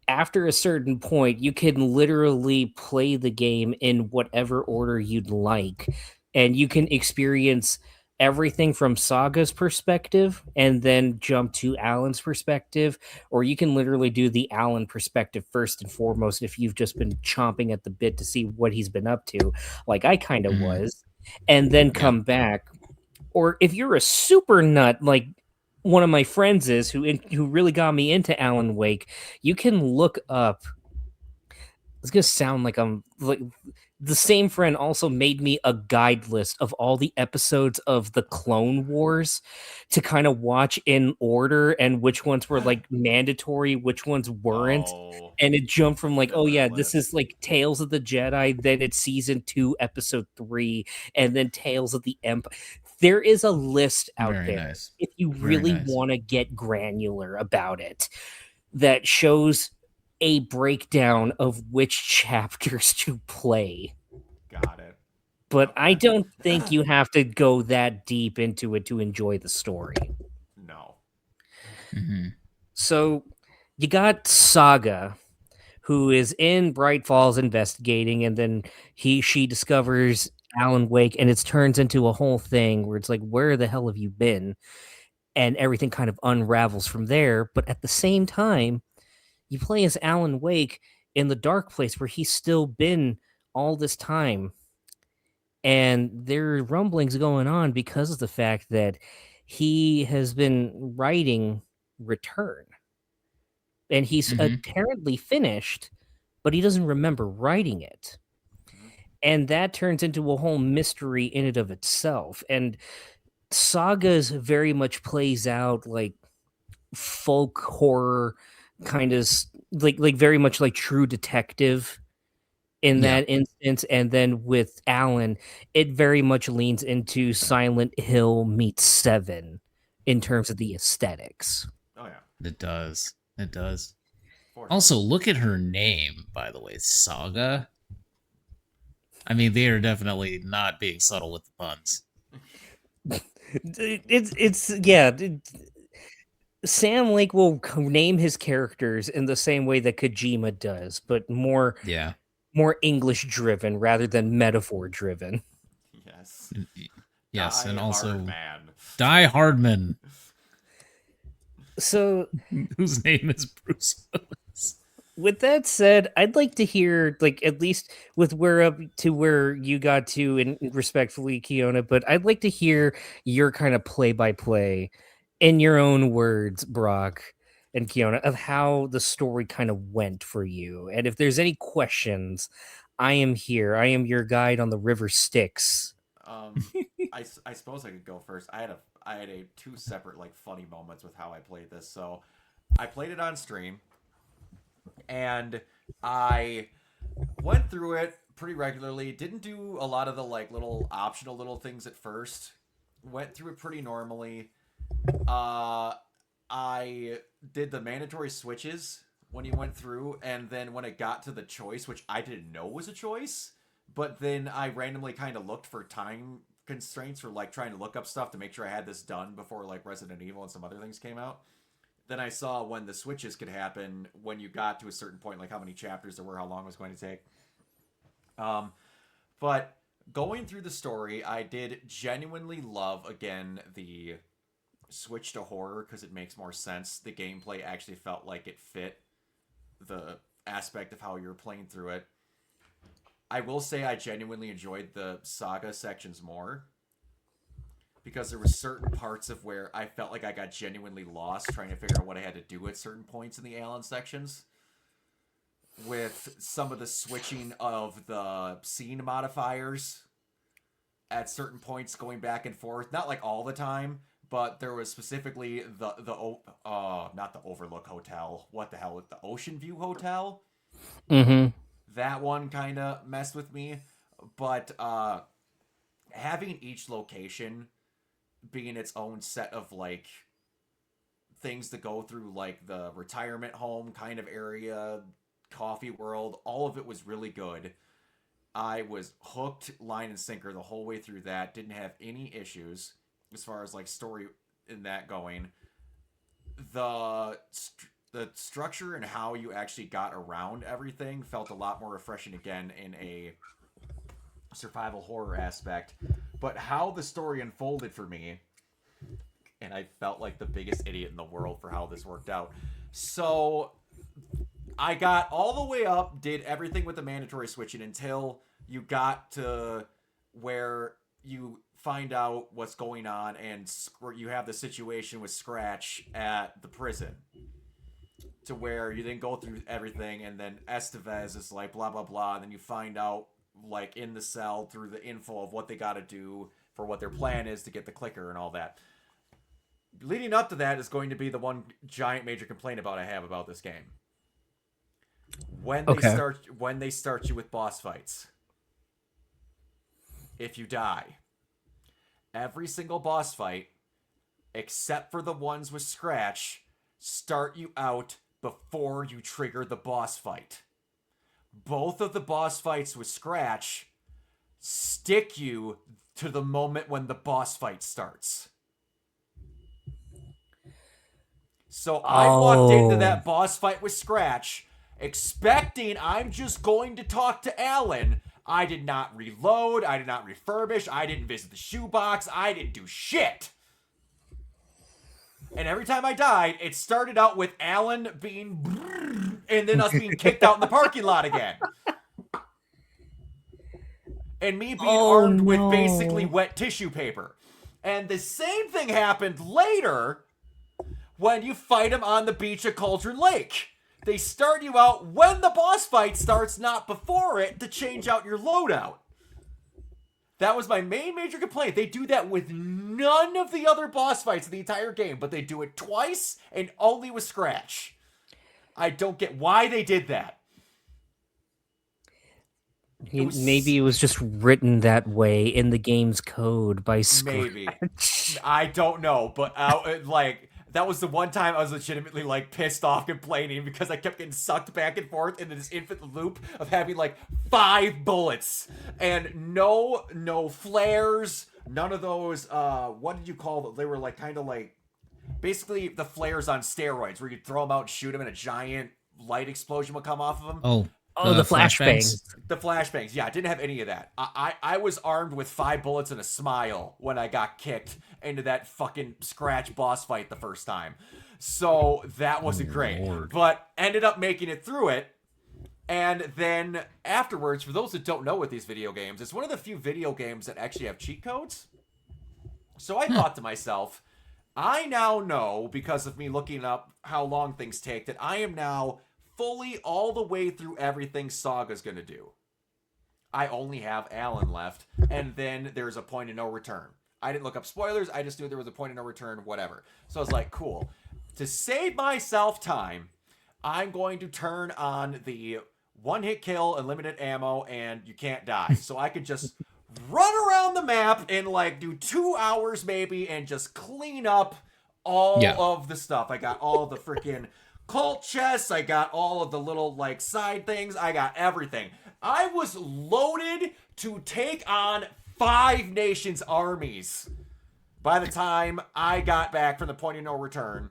after a certain point, you can literally play the game in whatever order you'd like, and you can experience everything from Saga's perspective and then jump to Alan's perspective, or you can literally do the Alan perspective first and foremost if you've just been chomping at the bit to see what he's been up to, like I kind of Mhm. was, and then come back. Or if you're a super nut like one of my friends is, who really got me into Alan Wake, you can look up. It's gonna sound like I'm like the same friend also made me a guide list of all the episodes of the Clone Wars to kind of watch in order and which ones were like mandatory, which ones weren't. Oh. And it jumped from like, oh Remember yeah, that this list. is like Tales of the Jedi, then it's season 2, episode 3, and then Tales of the Empire. There is a list out Very there nice. if you Very really nice. want to get granular about it that shows a breakdown of which chapters to play. Got it. But Okay. I don't think you have to go that deep into it to enjoy the story. No. Mhm. So you got Saga, who is in Bright Falls investigating, and then she discovers Alan Wake, and it turns into a whole thing where it's like, where the hell have you been? And everything kind of unravels from there. But at the same time, you play as Alan Wake in the dark place where he's still been all this time. And there are rumblings going on because of the fact that he has been writing Return. And he's Mhm. apparently finished, but he doesn't remember writing it. And that turns into a whole mystery in and of itself. And Sagas very much plays out like folk horror, kind of like very much like True Detective in Yeah, that instance, and then with Alan, it very much leans into Silent Hill meets Seven in terms of the aesthetics. Oh yeah, it does. It does. for sure. Also, look at her name, by the way, Saga. I mean, they are definitely not being subtle with the puns. It's yeah. Sam Lake will name his characters in the same way that Kojima does, but Yeah. more English driven rather than metaphor driven. Yes. Yes, and Die hard, also man. Die Hardman, So whose name is Bruce Willis. with that said, I'd like to hear, like, at least with where up to where you got to, and respectfully, Kiona, but I'd like to hear your kind of play by play in your own words, Brock and Kiona, of how the story kind of went for you. And if there's any questions, I am here. I am your guide on the river Styx. Um, I suppose I could go first. I had a two separate like funny moments with how I played this. So I played it on stream, and I went through it pretty regularly. Didn't do a lot of the like little optional little things at first. Went through it pretty normally. Uh, I did the mandatory switches when you went through, and then when it got to the choice, which I didn't know was a choice, but then I randomly kind of looked for time constraints for like trying to look up stuff to make sure I had this done before like Resident Evil and some other things came out. Then I saw when the switches could happen when you got to a certain point, like how many chapters there were, how long it was going to take. Um, but going through the story, I did genuinely love again the switch to horror because it makes more sense. The gameplay actually felt like it fit the aspect of how you're playing through it. I will say I genuinely enjoyed the saga sections more because there were certain parts of where I felt like I got genuinely lost trying to figure out what I had to do at certain points in the Alan sections. With some of the switching of the scene modifiers at certain points going back and forth, not like all the time, but there was specifically not the Overlook Hotel. What the hell? The Ocean View Hotel. Mm-hmm. That one kind of messed with me, but having each location being its own set of like things to go through, like the retirement home kind of area, coffee world, all of it was really good. I was hooked line and sinker the whole way through that. Didn't have any issues as far as like story in that going. The the structure and how you actually got around everything felt a lot more refreshing again in a survival horror aspect. But how the story unfolded for me, and I felt like the biggest idiot in the world for how this worked out. So I got all the way up, did everything with the mandatory switching until you got to where you find out what's going on and you have the situation with Scratch at the prison. To where you then go through everything and then Estevez is like blah blah blah, and then you find out like in the cell through the info of what they got to do for what their plan is to get the clicker and all that. Leading up to that is going to be the one giant major complaint I have about this game. Okay. When they start you with boss fights. If you die, every single boss fight, except for the ones with Scratch, start you out before you trigger the boss fight. Both of the boss fights with Scratch stick you to the moment when the boss fight starts. So I walked into Oh. that boss fight with Scratch expecting I'm just going to talk to Alan. I did not reload. I did not refurbish. I didn't visit the shoebox. I didn't do shit. And every time I died, it started out with Alan being and then us being kicked out in the parking lot again. And me being armed with basically wet tissue paper. And the same thing happened later when you fight him on the beach at Cauldron Lake. They start you out when the boss fight starts, not before it, to change out your loadout. That was my main major complaint. They do that with none of the other boss fights in the entire game, but they do it twice and only with Scratch. I don't get why they did that. Maybe it was just written that way in the game's code by Scratch. Maybe. I don't know, but like that was the one time I was legitimately like pissed off complaining because I kept getting sucked back and forth into this infinite loop of having like 5 bullets and no flares, none of those what did you call them? They were like kind of like basically the flares on steroids where you throw them out and shoot them and a giant light explosion would come off of them. Oh, the flashbangs. The flashbangs. Yeah, I didn't have any of that. I was armed with 5 bullets and a smile when I got kicked into that fucking Scratch boss fight the first time. So that wasn't great. Lord. But ended up making it through it. And then afterwards, for those that don't know with these video games, it's one of the few video games that actually have cheat codes. So I thought to myself, I now know, because of me looking up how long things take, that I am now fully all the way through everything Saga's gonna do. I only have Alan left, and then there's a point of no return. I didn't look up spoilers, I just knew there was a point of no return, whatever. So I was like, cool. To save myself time, I'm going to turn on the one-hit kill, unlimited ammo, and you can't die. So I could just run around the map and like do 2 hours maybe and just clean up all of the stuff. I got all the freaking cult chests, I got all of the little like side things, I got everything. I was loaded to take on 5 nations' armies by the time I got back from the point of no return.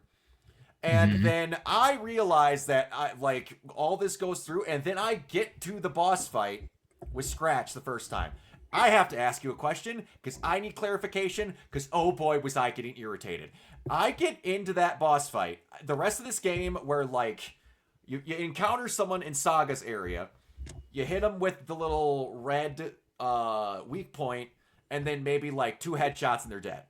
And then I realized that like all this goes through, and then I get to the boss fight with Scratch the first time. I have to ask you a question because I need clarification because oh boy was I getting irritated. I get into that boss fight. The rest of this game where like you encounter someone in Saga's area, you hit them with the little red weak point, and then maybe like 2 headshots and they're dead.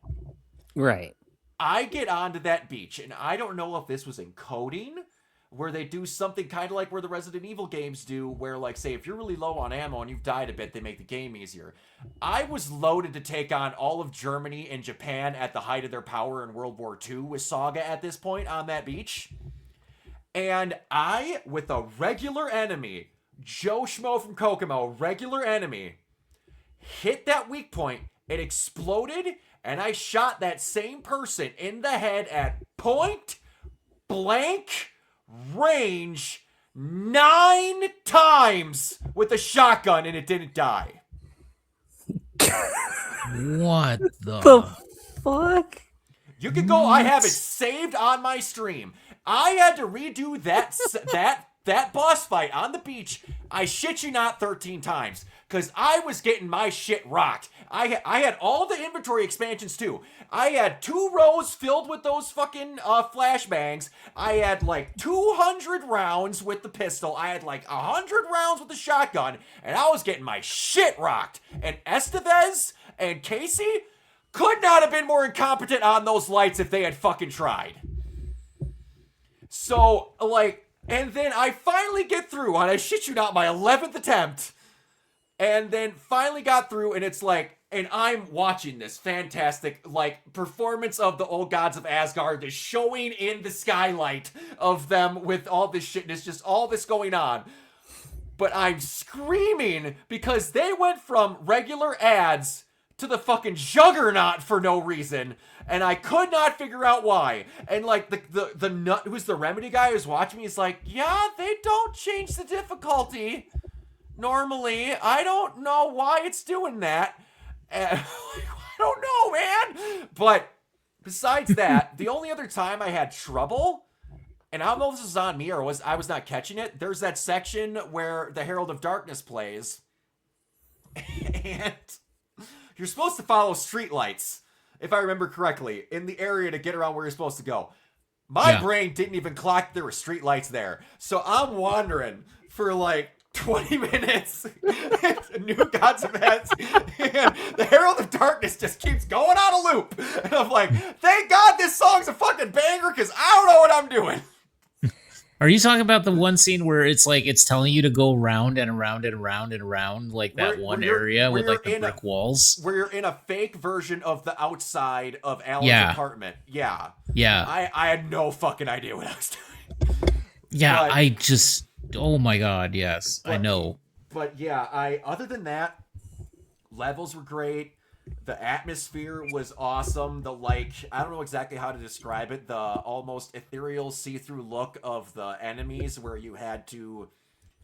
Right. I get onto that beach, and I don't know if this was encoding, where they do something kind of like where the Resident Evil games do, where, like, say, if you're really low on ammo and you've died a bit, they make the game easier. I was loaded to take on all of Germany and Japan at the height of their power in World War II with Saga at this point on that beach. And I, with a regular enemy, Joe Schmo from Kokomo, regular enemy, hit that weak point, it exploded, and I shot that same person in the head at point blank range 9 times with a shotgun, and it didn't die. What The fuck? You can go, I have it saved on my stream. I had to redo that boss fight on the beach, I shit you not, 13 times. Because I was getting my shit rocked. I had all the inventory expansions too. I had 2 rows filled with those fucking flashbangs. I had like 200 rounds with the pistol. I had like 100 rounds with the shotgun. And I was getting my shit rocked. And Estevez and Casey could not have been more incompetent on those lights if they had fucking tried. So, like, and then I finally get through on, I shit you not, my 11th attempt. And then finally got through, and it's like, and I'm watching this fantastic, like, performance of the old gods of Asgard, just showing in the skylight of them with all this shit, and it's just all this going on. But I'm screaming because they went from regular ads to the fucking juggernaut for no reason, and I could not figure out why. And like the nut who's the Remedy guy who's watching me is like, yeah, they don't change the difficulty normally. I don't know why it's doing that. I don't know, man. But besides that, the only other time I had trouble, and I don't know if this is on me or I was not catching it, there's that section where the Herald of Darkness plays, and you're supposed to follow streetlights, if I remember correctly, in the area to get around where you're supposed to go. My brain didn't even clock there were streetlights there. So I'm wandering for like 20 minutes. New Gods of Heads. And the Herald of Darkness just keeps going on a loop. And I'm like, thank God this song's a fucking banger because I don't know what I'm doing. Are you talking about the one scene where it's like it's telling you to go round and around and around and around, like that one area with like the brick walls? Where you're in a fake version of the outside of Alan's apartment. Yeah. Yeah. I had no fucking idea what I was doing. Yeah, oh my god, yes. I know. But yeah, other than that, levels were great. The atmosphere was awesome. I don't know exactly how to describe it. The almost ethereal see-through look of the enemies where you had to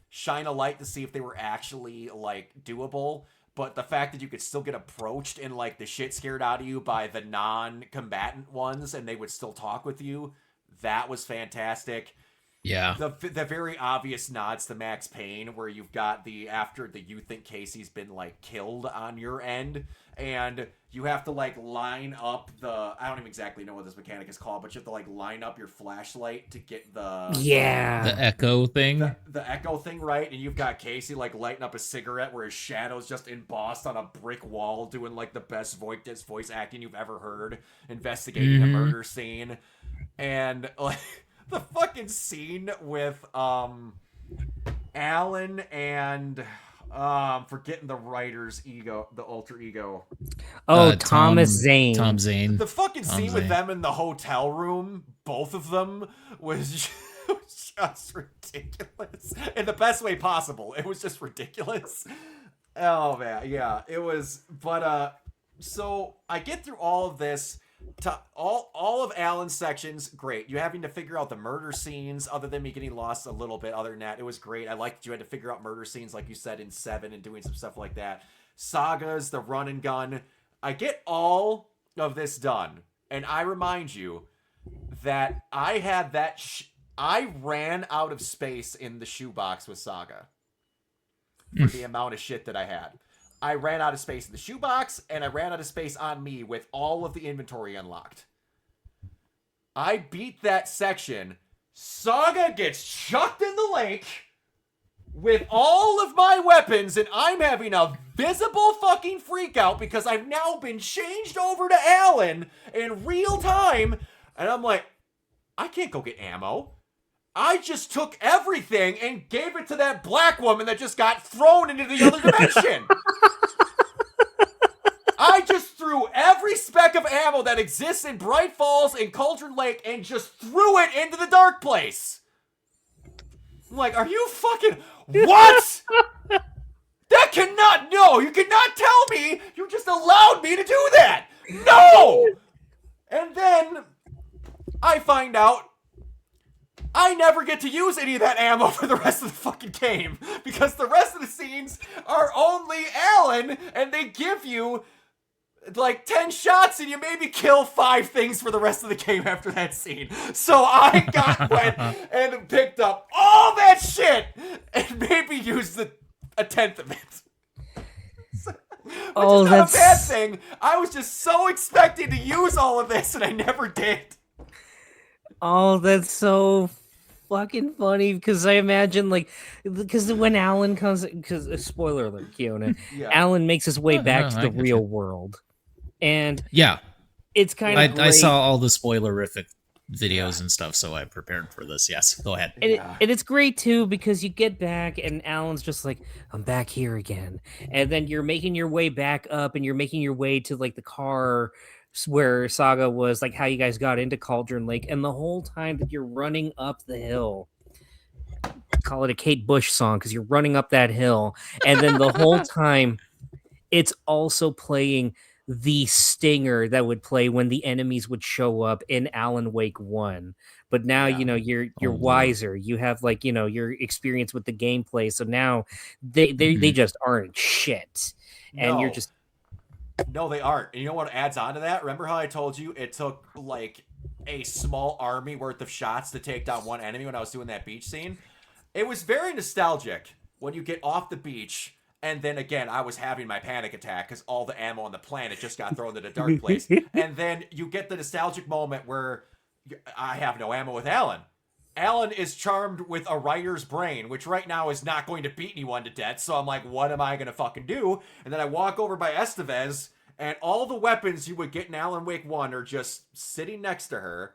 shine a light to see if they were actually, like, doable. But the fact that you could still get approached and, like, the shit scared out of you by the non-combatant ones and they would still talk with you, that was fantastic. Yeah. The very obvious nods to Max Payne, where you've got after you think Casey's been, like, killed on your end, and you have to, like, line up I don't even exactly know what this mechanic is called, but you have to, like, line up your flashlight to get the echo thing. The echo thing right, and you've got Casey, like, lighting up a cigarette where his shadow's just embossed on a brick wall, doing, like, the best voice acting you've ever heard, investigating a murder scene, and, like... The fucking scene with Alan and forgetting the writer's ego, the alter ego. Oh, Thomas Zane. Tom Zane. The fucking scene with them in the hotel room, both of them, was just ridiculous. In the best way possible. It was just ridiculous. Oh man, yeah. It was, but so I get through all of this. All of Alan's sections, great. You having to figure out the murder scenes, other than me getting lost a little bit. Other than that, it was great. I liked that you had to figure out murder scenes, like you said, in 7 and doing some stuff like that. Sagas, the run and gun. I get all of this done, and I remind you that I had that. I ran out of space in the shoebox with Saga for the amount of shit that I had. I ran out of space in the shoebox, and I ran out of space on me with all of the inventory unlocked. I beat that section. Saga gets chucked in the lake with all of my weapons, and I'm having a visible fucking freak out because I've now been changed over to Alan in real time, and I'm like, I can't go get ammo. I just took everything and gave it to that black woman that just got thrown into the other dimension. I just threw every speck of ammo that exists in Bright Falls and Cauldron Lake and just threw it into the dark place. I'm like, are you fucking... What? That cannot... No, you cannot tell me you just allowed me to do that. No! And then I find out I never get to use any of that ammo for the rest of the fucking game because the rest of the scenes are only Alan, and they give you like 10 shots and you maybe kill 5 things for the rest of the game after that scene. So I went and picked up all that shit and maybe used a tenth of it. Which is not a bad thing. I was just so expecting to use all of this and I never did. Oh, that's so fucking funny because I imagine because when Alan comes, because spoiler alert, Kiona, Alan makes his way back to the real world, and it's kind of I saw all the spoilerific videos and stuff, so I prepared for this. Yes, go ahead. And it's great too because you get back and Alan's just like, I'm back here again, and then you're making your way back up and you're making your way to like the car where Saga was, like how you guys got into Cauldron Lake, and the whole time that you're running up the hill, call it a Kate Bush song because you're running up that hill, and then the whole time it's also playing the stinger that would play when the enemies would show up in Alan Wake 1. But now you're wiser. You have your experience with the gameplay, so now they just aren't shit, and you're just. No, they aren't. And you know what adds on to that? Remember how I told you it took like a small army worth of shots to take down one enemy when I was doing that beach scene? It was very nostalgic when you get off the beach, and then again, I was having my panic attack because all the ammo on the planet just got thrown into the dark place. And then you get the nostalgic moment where I have no ammo with Alan. Alan is charmed with a writer's brain, which right now is not going to beat anyone to death. So I'm like, what am I going to fucking do? And then I walk over by Estevez, and all the weapons you would get in Alan Wake 1 are just sitting next to her.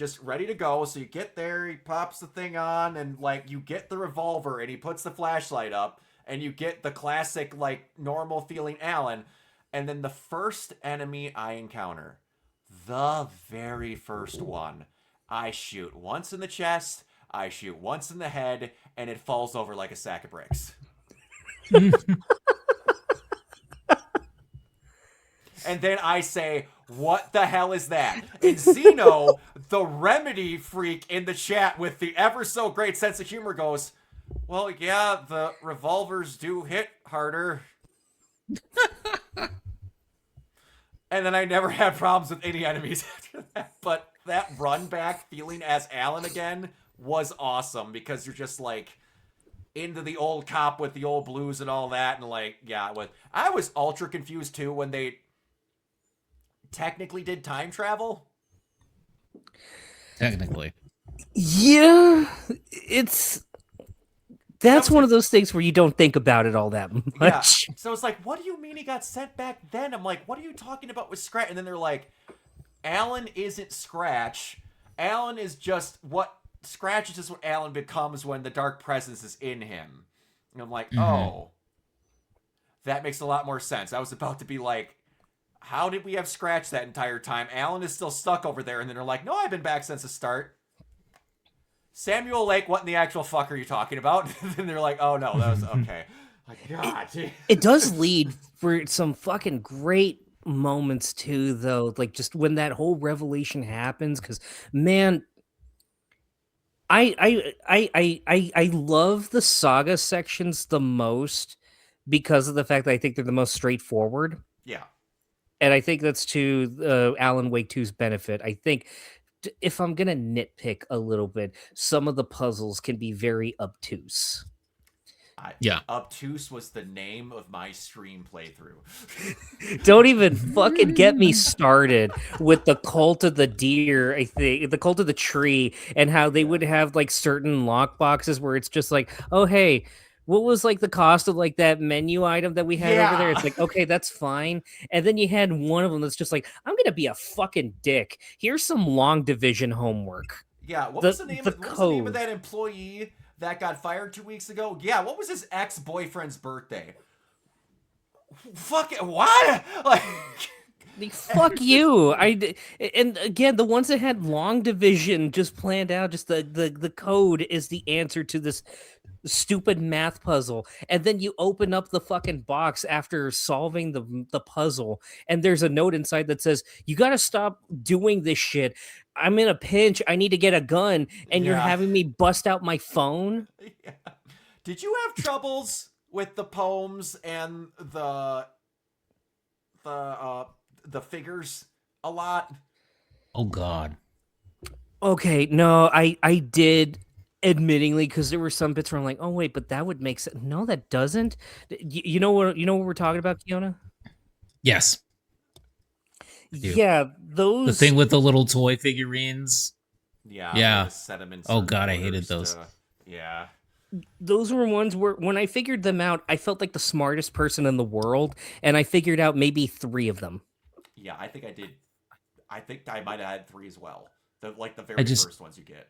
just ready to go. So you get there, he pops the thing on, and like you get the revolver, and he puts the flashlight up, and you get the classic like normal feeling Alan. And then the first enemy I encounter, the very first one, I shoot once in the chest, I shoot once in the head, and it falls over like a sack of bricks. And then I say, what the hell is that? And Zeno, the remedy freak in the chat with the ever so great sense of humor goes, well, yeah, the revolvers do hit harder. And then I never had problems with any enemies after that. But that run back feeling as Alan again was awesome because you're just like into the old cop with the old blues and all that. And like, yeah, I was ultra confused too when they technically did time travel. Technically. Yeah, that's one of those things where you don't think about it all that much. Yeah. So it's like, what do you mean he got sent back then? I'm like, what are you talking about with Scratch? And then they're like, Alan isn't Scratch. Alan is just what Scratch is just what Alan becomes when the dark presence is in him. And I'm like, oh, that makes a lot more sense. I was about to be like, how did we have Scratch that entire time? Alan is still stuck over there. And then they're like, no, I've been back since the start. Samuel Lake, what in the actual fuck are you talking about? Then they're like, oh no, that was okay. Like, God. It does lead for some fucking great moments too, though. Like just when that whole revelation happens, because man, I love the saga sections the most because of the fact that I think they're the most straightforward. Yeah. And I think that's to Alan Wake 2's benefit. I think if I'm going to nitpick a little bit, some of the puzzles can be very obtuse. Obtuse was the name of my stream playthrough. Don't even fucking get me started with the cult of the deer, I think, the cult of the tree, and how they would have like certain lock boxes where it's just like, oh, hey, what was like the cost of like that menu item that we had over there? It's like, okay, that's fine. And then you had one of them that's just like, I'm going to be a fucking dick. Here's some long division homework. Yeah, what was the name of that employee that got fired 2 weeks ago? Yeah, what was his ex-boyfriend's birthday? Fuck it, what? Like, fuck you. And again, the ones that had long division just planned out, just the code is the answer to this stupid math puzzle, and then you open up the fucking box after solving the puzzle, and there's a note inside that says, you got to stop doing this shit. I'm in a pinch. I need to get a gun, and you're having me bust out my phone. Yeah. Did you have troubles with the poems and the figures a lot? Oh God. Okay, no, I did, admittingly, because there were some bits where I'm like, oh wait, but that would make sense. No, that doesn't. You know what we're talking about, Kiona? Yes. Yeah, those, the thing with the little toy figurines. Yeah. Oh God, I hated those. Yeah. Those were ones where when I figured them out, I felt like the smartest person in the world, and I figured out maybe 3 of them. Yeah, I think I did. I think I might have had 3 as well. The very first ones you get.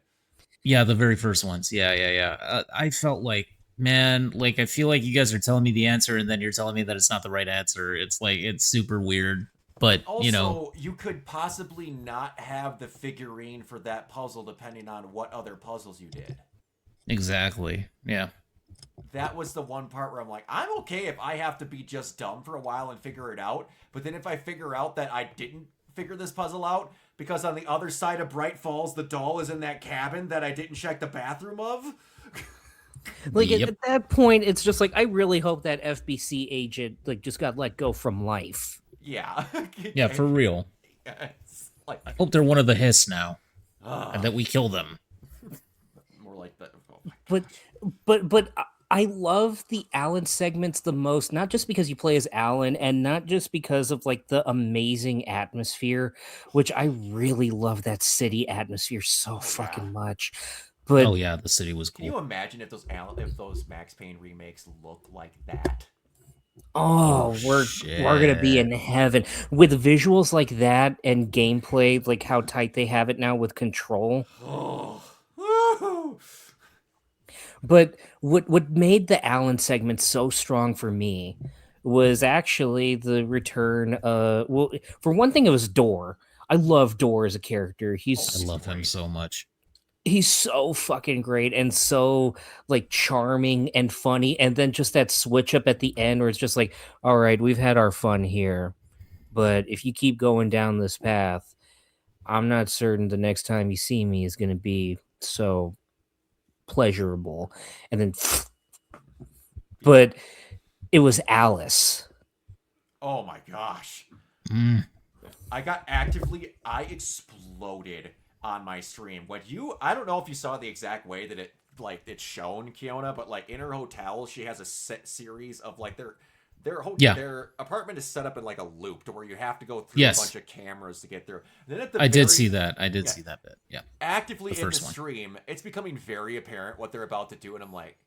Yeah, the very first ones. Yeah. I felt like, man, like I feel like you guys are telling me the answer, and then you're telling me that it's not the right answer. It's like it's super weird. But also, you could possibly not have the figurine for that puzzle depending on what other puzzles you did. Exactly. Yeah. That was the one part where I'm like, I'm okay if I have to be just dumb for a while and figure it out. But then if I figure out that I didn't figure this puzzle out because on the other side of Bright Falls, the doll is in that cabin that I didn't check the bathroom of. Like at that point, it's just like, I really hope that FBC agent like just got let go from life. Yeah. Yeah, for real. Like, I hope they're one of the Hiss now, and that we kill them. More like that. Oh but I love the Alan segments the most, not just because you play as Alan, and not just because of like the amazing atmosphere, which I really love that city atmosphere so fucking much. But oh yeah, the city was cool. Can you imagine if those Max Payne remakes look like that? Oh Oh, we're gonna be shit. in heaven with visuals like that and gameplay, like how tight they have it now with control. Oh. Woo. But what made the Allen segment so strong for me was actually the return. Well, for one thing, it was Door. I love Door as a character. Oh, I he's love him great. so much. He's so fucking great and so like charming and funny. And then just that switch up at the end where it's just like, all right, we've had our fun here, but if you keep going down this path, I'm not certain the next time you see me is going to be so pleasurable. And then, Yeah. but it was Alice. Oh my gosh. Mm. I exploded on my stream. I don't know if you saw the exact way that it's shown, Kiona, but like in her hotel, she has a set series of like Yeah. their apartment is set up in like a loop to where you have to go through a bunch Yes. of cameras to get through. And then at the I did very see that. I did yeah, see that bit. Yeah. The actively in the first one. stream, it's becoming very apparent what they're about to do, and I'm like,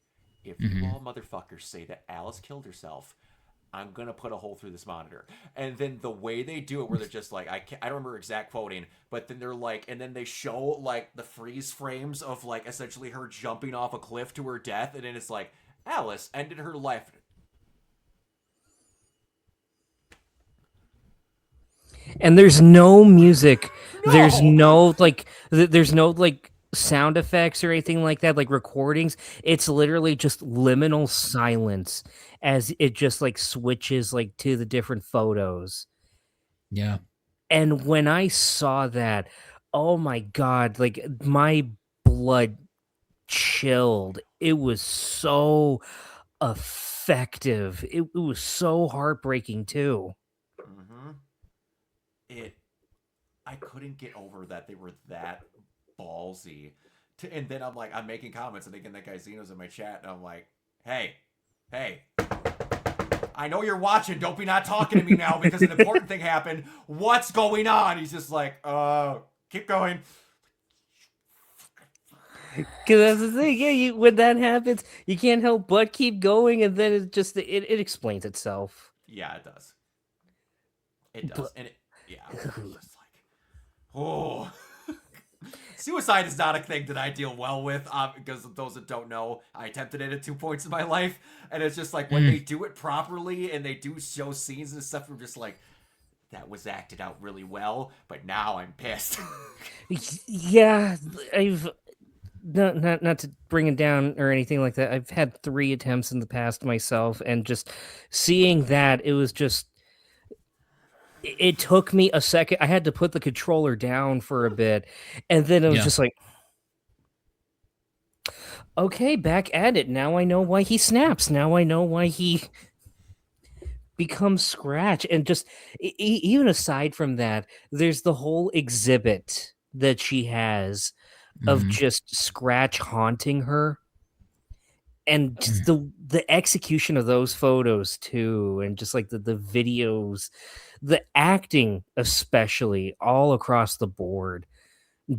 if you Hmm. all motherfuckers say that Alice killed herself, I'm gonna put a hole through this monitor. And then the way they do it, where they're just like, I don't remember exact quoting, but then they're like, and then they show like the freeze frames of like essentially her jumping off a cliff to her death, and then it's like Alice ended her life. And there's no music. There's No. no like there's no like sound effects or anything like that, like recordings. It's literally just liminal silence as it just like switches like to the different photos. Yeah. And when I saw that, oh my god, like my blood chilled. It was so effective. It was so heartbreaking too. Mm-hmm. It. I couldn't get over that they were that ballsy. And then I'm making comments, and again, that guy Zeno's in my chat, and I'm like, hey, hey, I know you're watching. Don't be not talking to me now because an important thing happened. What's going on? He's just like, keep going. Because that's the thing, yeah. When that happens, you can't help but keep going, and then it explains itself. Yeah, it does. It But does. And yeah, it's just like, oh. Suicide is not a thing that I deal well with, because of those that don't know, I attempted it at 2 points in my life, and it's just like when Mm. they do it properly and they do show scenes and stuff, we're just like, that was acted out really well, but now I'm pissed. yeah, I've not to bring it down or anything like that. I've had 3 attempts in the past myself, and just seeing that, it was just it took me a second. I had to put the controller down for a bit, and then it was Yeah. just like, okay, back at it. Now I know why he snaps. Now I know why he becomes Scratch. And just even aside from that, there's the whole exhibit that she has of Hmm. just Scratch haunting her, and just Mm. the execution of those photos too, and just like the videos, the acting especially all across the board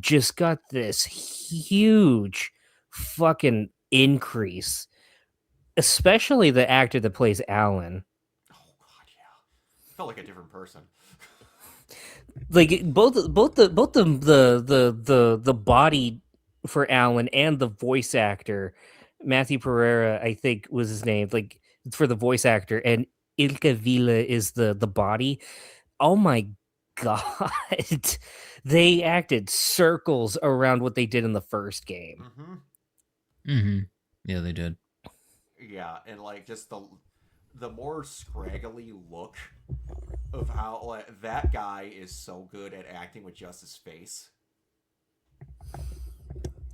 just got this huge fucking increase, especially the actor that plays Alan. Oh god, yeah. Felt like a different person. Like both the body for Alan and the voice actor, Matthew Pereira, I think was his name, like for the voice actor, and Ilka Vila is the body. Oh my god. They acted circles around what they did in the first game. Mm-hmm. Hmm. Yeah, they did. Yeah, and like just the more scraggly look of how like, that guy is so good at acting with just his face.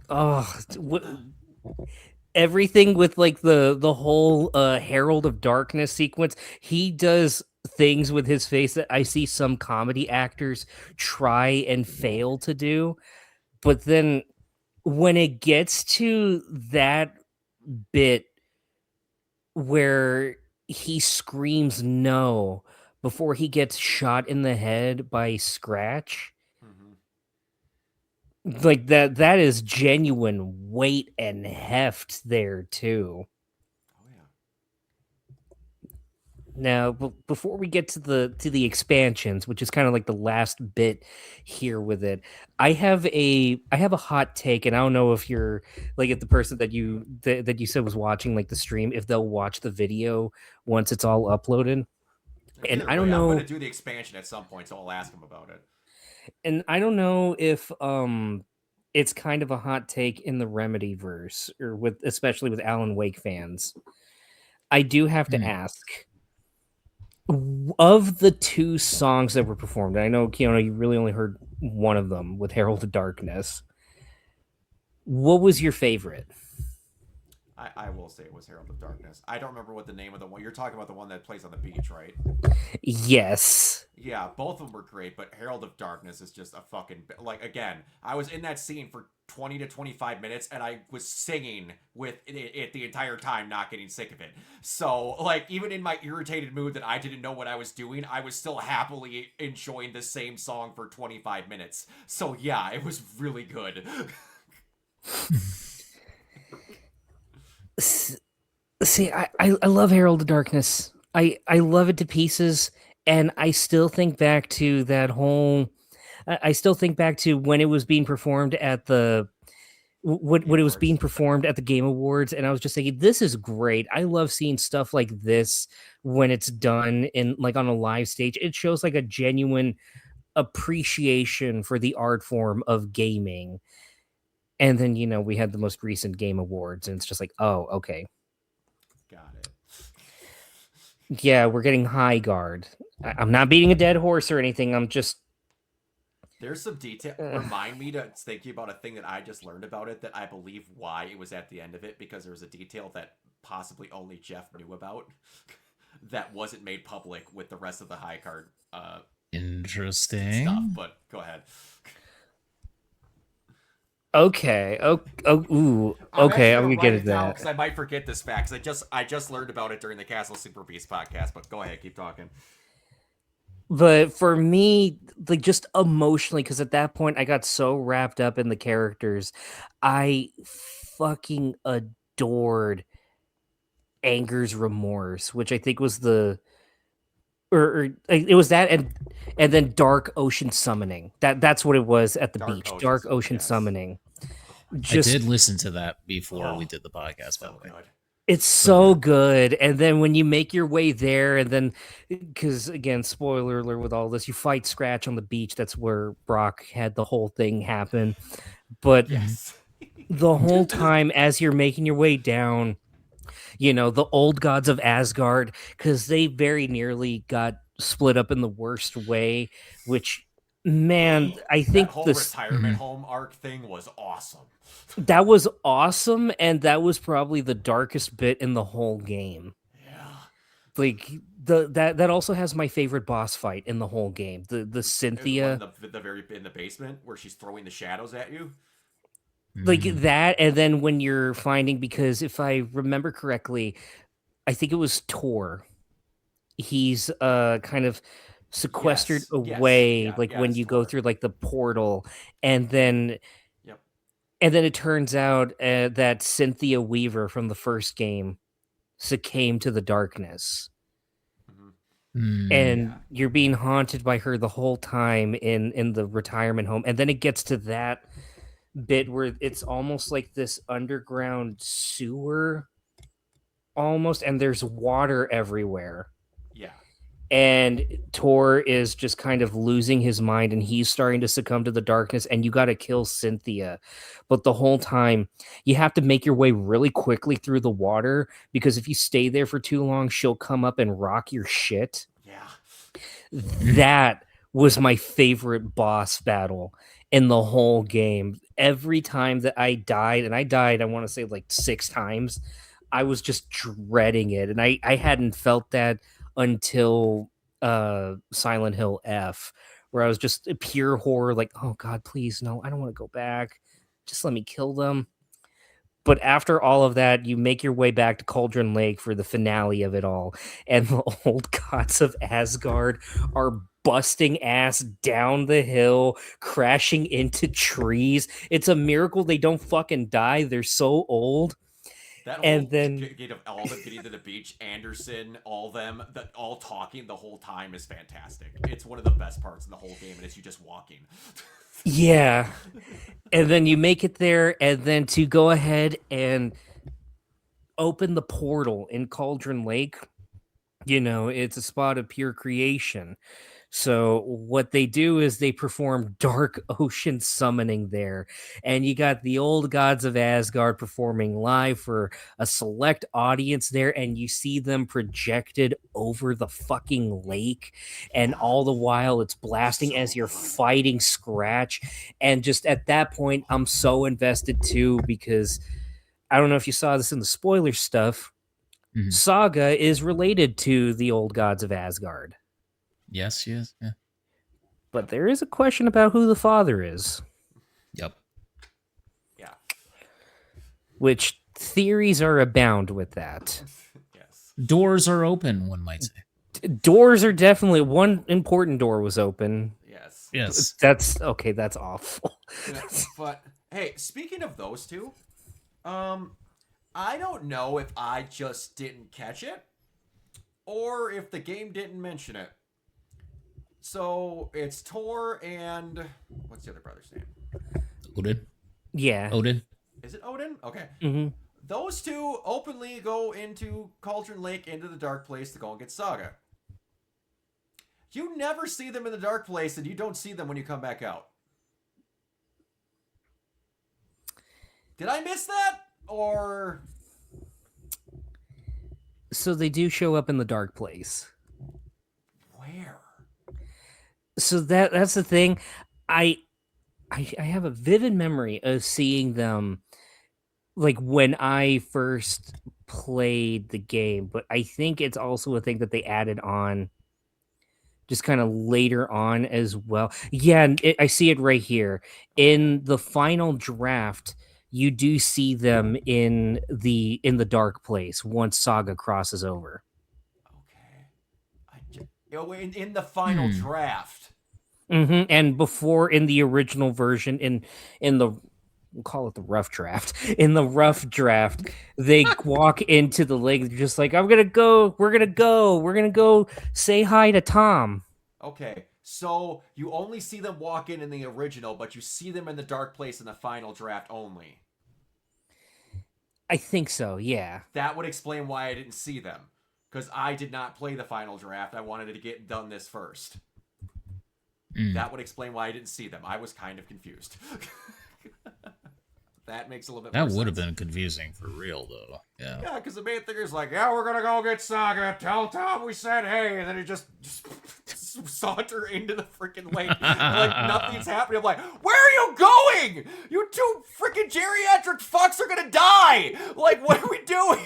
Oh, everything with like the whole Herald of Darkness sequence. He does things with his face that I see some comedy actors try and fail to do. But then when it gets to that bit where he screams no before he gets shot in the head by Scratch, Mm-hmm. like that is genuine weight and heft there too. Oh yeah. Now, before we get to the expansions, which is kind of like the last bit here with it, I have a hot take, and I don't know if you're like if the person that you said was watching like the stream, if they'll watch the video once it's all uploaded. And Either I don't way, I'm gonna know, do the expansion at some point, so I'll ask him about it. if it's kind of a hot take in the Remedy verse, or with especially with Alan Wake fans. I do have to Hmm. ask, of the two songs that were performed, I know, Keanu, you really only heard one of them with Herald of Darkness. What was your favorite? I will say it was Herald of Darkness. I don't remember what the name of the one you're talking about. The one that plays on the beach, right? Yes. Yeah, both of them were great, but Herald of Darkness is just a fucking like again. I was in that scene for 20 to 25 minutes and I was singing with it the entire time, not getting sick of it. So, like even in my irritated mood that I didn't know what I was doing, I was still happily enjoying the same song for 25 minutes. So, yeah, it was really good. See, I love Herald of Darkness. I love it to pieces, and I still think back to that whole. I still think back to when it was being performed at the Game when it was being Awards. performed at the Game Awards, and I was just thinking, this is great. I love seeing stuff like this when it's done in like on a live stage. It shows like a genuine appreciation for the art form of gaming. And then, we had the most recent Game Awards, and it's just like, oh, okay. Got it. Yeah, we're getting high guard. I'm not beating a dead horse or anything. I'm just. There's some detail. Remind me to think about a thing that I just learned about it that I believe why it was at the end of it because there was a detail that possibly only Jeff knew about that wasn't made public with the rest of the high card Interesting stuff. But go ahead. Okay. Ooh. I'm Okay, actually I'm gonna gonna write get it at down that. because I might forget this fact. I just learned about it during the Castle Super Beast podcast. But go ahead, keep talking. But for me, like just emotionally, because at that point I got so wrapped up in the characters, I fucking adored Anger's Remorse, which I think was it was that, and then Dark Ocean Summoning. That's what it was at the Dark beach. Ocean Dark Summon, Ocean yes. Summoning. Oh my I Just did listen to that before we oh, did the podcast, by so the way. good. it's So so good. good. And then when you make your way there, and then because again, spoiler alert with all this, you fight Scratch on the beach. That's where Brock had the whole thing happen. But Mhm. Yes. the whole time as you're making your way down, the old gods of Asgard, because they very nearly got split up in the worst way, which, man, I That think whole this retirement Mhm. home arc thing was awesome. that was awesome, and that was probably the darkest bit in the whole game. Yeah. Like that also has my favorite boss fight in the whole game. The The one in Cynthia, the very in the basement where she's throwing the shadows at you. like Mhm. that, and then when you're finding, because if I remember correctly, I think it was Tor. He's kind of sequestered Yes. Yes. away, Yeah. like Yeah. when It's you go Tor. through like the portal, and then Yep. it turns out that Cynthia Weaver from the first game succumbed to the darkness, Mm-hmm. Mm. and Yeah. you're being haunted by her the whole time in the retirement home. And then it gets to that bit where it's almost like this underground sewer almost, and there's water everywhere, Yeah. and Tor is just kind of losing his mind, and he's starting to succumb to the darkness, and you got to kill Cynthia. But the whole time you have to make your way really quickly through the water, because if you stay there for too long, she'll come up and rock your shit. Yeah. That was my favorite boss battle in the whole game. Every time that I died, and I died, I want to say like 6 times, I was just dreading it. And I hadn't felt that until Silent Hill F, where I was just a pure horror, like, oh God, please, no, I don't want to go back. Just let me kill them. But after all of that, you make your way back to Cauldron Lake for the finale of it all. And the old gods of Asgard are busting ass down the hill, crashing into trees. It's a miracle they don't fucking die. They're so old. That And whole then gate of all them getting to the beach, Anderson, all them, all talking the whole time is fantastic. It's one of the best parts in the whole game, and it's you just walking. yeah, and then you make it there, and then to go ahead and open the portal in Cauldron Lake, it's a spot of pure creation. So what they do is they perform dark ocean summoning there, and you got the old gods of Asgard performing live for a select audience there, and you see them projected over the fucking lake, and Yeah. all the while it's blasting as So you're good. fighting Scratch. And just at that point, I'm so invested too, because I don't know if you saw this in the spoiler stuff. Mhm. Saga is related to the old gods of Asgard. Yes, she is. Yeah. But there is a question about who the father is, Yep. Yeah. which theories are abound with that. Yes. Doors are open, one might say. Doors are definitely one important door was open. Yes. Yes. That's okay, that's awful. Yeah, but hey, speaking of those two, I don't know if I just didn't catch it or if the game didn't mention it. So it's Tor and what's the other brother's name? Odin. Yeah. Odin. Is it Odin? Okay. Mm-hmm. Those two openly go into Cauldron Lake into the dark place to go and get Saga. You never see them in the dark place, and you don't see them when you come back out. Did I miss that? Or So they do show up in the dark place. where? So that's the thing. I have a vivid memory of seeing them like when I first played the game, but I think it's also a thing that they added on just kind of later on as well. Yeah, and I see it right here in the final draft. You do see them in the dark place once Saga crosses over. Okay. In the final draft. And before in the original version, in the we'll call it the rough draft. In the rough draft, they walk into the lake. They're just like, I'm gonna go. We're gonna go. We're gonna go say hi to Tom. Okay, so you only see them walk in the original, but you see them in the dark place in the final draft only. I think so. Yeah. That would explain why I didn't see them. Because I did not play the final draft. I wanted to get done this first. That would explain why I didn't see them. I was kind of confused. That makes a little bit more sense. That would have been confusing for real, though. Yeah. Yeah, because the main thing is like, yeah, we're going to go get Saga. Tell Tom we said hey. And then he just saunter into the freaking lake. Like, nothing's happening. I'm like, where are you going? You two freaking geriatric fucks are going to die. Like, what are we doing?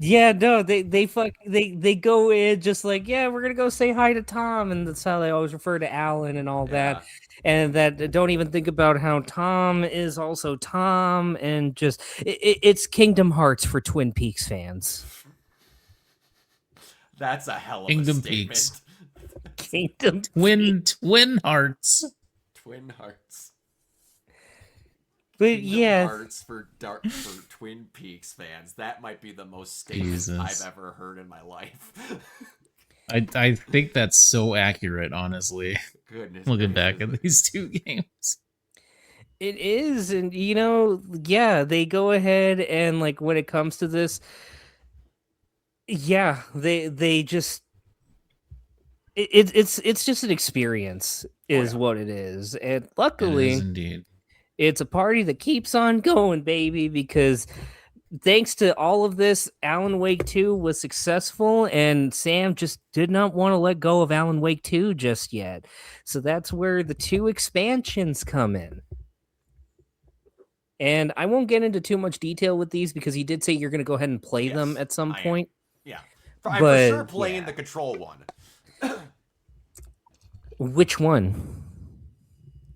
Yeah, no, they go in just like, yeah, we're gonna go say hi to Tom, and that's how they always refer to Alan and all that, and that don't even think about how Tom is also Tom, and just it's Kingdom Hearts for Twin Peaks fans. That's a hell of Kingdom a statement. Peaks. Kingdom Twin Hearts. Twin Hearts. But Kingdom yeah, Hearts for Twin Peaks fans. That might be the most statements I've ever heard in my life. I think that's so accurate, honestly. Goodness. Looking back at these two games. it is, and yeah, they go ahead and like when it comes to this, yeah, they just it's just an experience is what it is, and luckily It is indeed. it's a party that keeps on going, baby, because thanks to all of this, Alan Wake 2 was successful, and Sam just did not want to let go of Alan Wake 2 just yet. So that's where the 2 expansions come in. And I won't get into too much detail with these because he did say you're going to go ahead and play them at some point. Yeah. I'm for sure playing the Control one. Which one?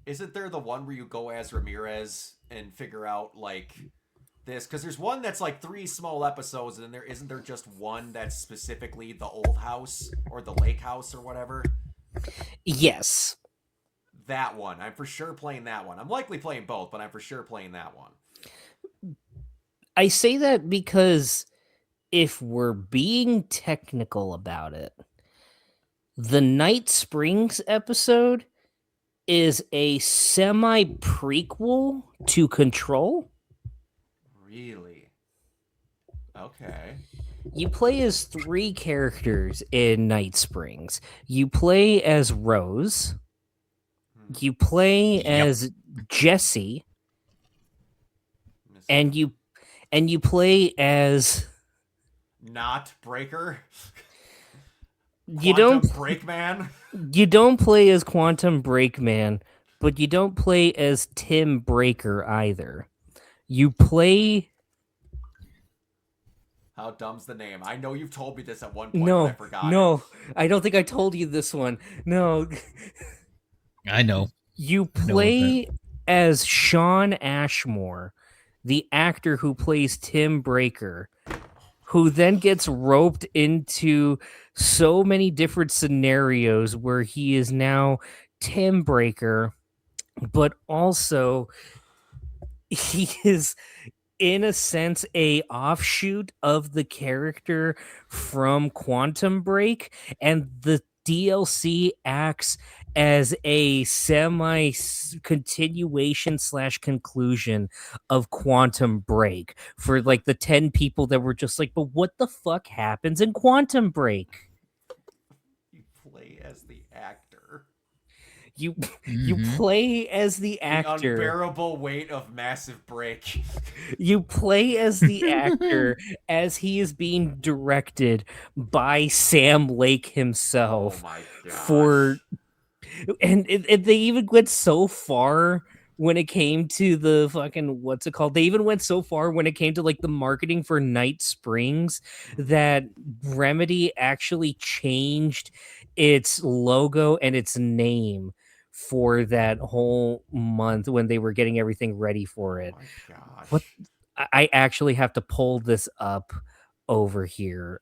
Isn't there the one where you go as Ramirez and figure out, like, this? Because there's one that's, like, 3 small episodes, and then isn't there just one that's specifically the old house or the lake house or whatever? Yes. That one. I'm for sure playing that one. I'm likely playing both, but I'm for sure playing that one. I say that because if we're being technical about it, the Night Springs episode is a semi prequel to Control. Really? Okay. You play as three characters in Night Springs. You play as Rose, you play Yep. as Jesse, Mr. and you play as Not Breaker? you don't Quantum Breakman? you don't play as Quantum Breakman, but you don't play as Tim Breaker either. You play How dumb's the name? I know you've told me this at one point, but I no, forgot it. no. I don't think I told you this one. No, I know. you I know of it. play as Sean Ashmore, the actor who plays Tim Breaker, who then gets roped into so many different scenarios where he is now Tim Breaker, but also he is in a sense a offshoot of the character from Quantum Break, and the DLC acts as a semi continuation slash conclusion of Quantum Break for like the 10 people that were just like, but what the fuck happens in Quantum Break? You play as the actor. You Mhm. play as the The actor. unbearable weight of Massive Break. You play as the actor as he is being directed by Sam Lake Oh himself. my gosh. And they even went so far when it came to the fucking what's it called? They even went so far when it came to like the marketing for Night Springs that Remedy actually changed its logo and its name for that whole month when they were getting everything ready for it. Oh my gosh. What I actually have to pull this up over here.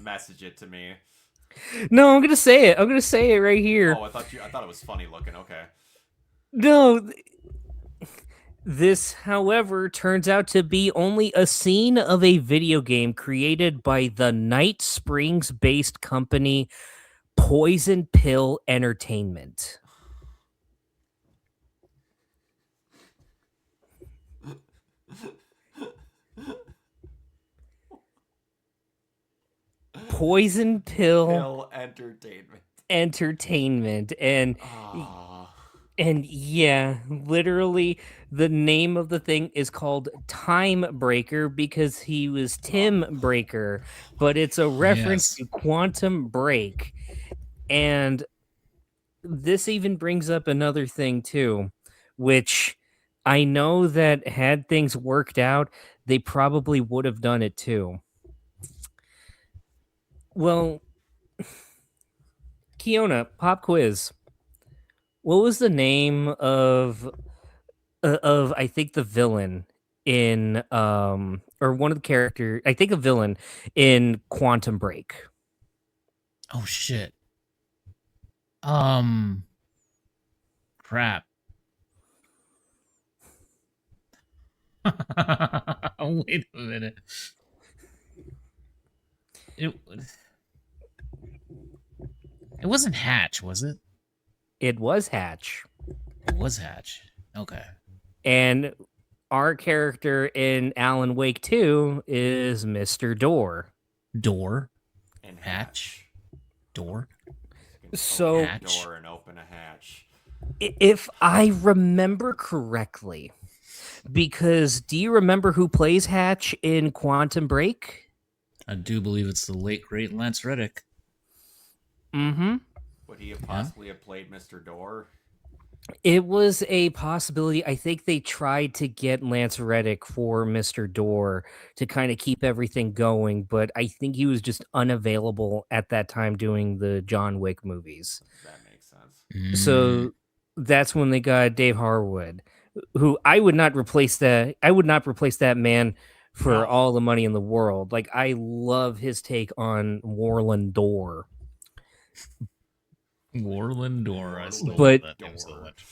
Message it to me. No, I'm gonna say it. I'm gonna say it right here. Oh, I thought it was funny looking. Okay. No, this, however, turns out to be only a scene of a video game created by the Night Springs based company Poison Pill Entertainment. Poison Pill Entertainment. Entertainment. Ah. And yeah, literally the name of the thing is called Time Breaker because he was Tim Breaker, but it's a reference Yes. to Quantum Break. And this even brings up another thing too, which I know that had things worked out, they probably would have done it too. Well, Kiona, pop quiz. What was the name of I think the villain in or one of the character, I think a villain in Quantum Break? Oh shit. Crap. Wait a minute. It it wasn't Hatch, was it? It was Hatch. It was Hatch. Okay. And our character in Alan Wake 2 is Mr. Door. Door. And Hatch. Door. So open a door and open a hatch. If I remember correctly, because do you remember who plays Hatch in Quantum Break? I do believe it's the late great Lance Reddick. Mm-hmm. Would he have possibly have played Mr. Door? It was a possibility. I think they tried to get Lance Reddick for Mr. Door to kind of keep everything going, but I think he was just unavailable at that time doing the John Wick movies. That makes sense. So that's when they got Dave Harwood, who I would not replace that. I would not replace that man for all the money in the world. Like, I love his take on Warland Door. Warland Door. I still love But that name so much.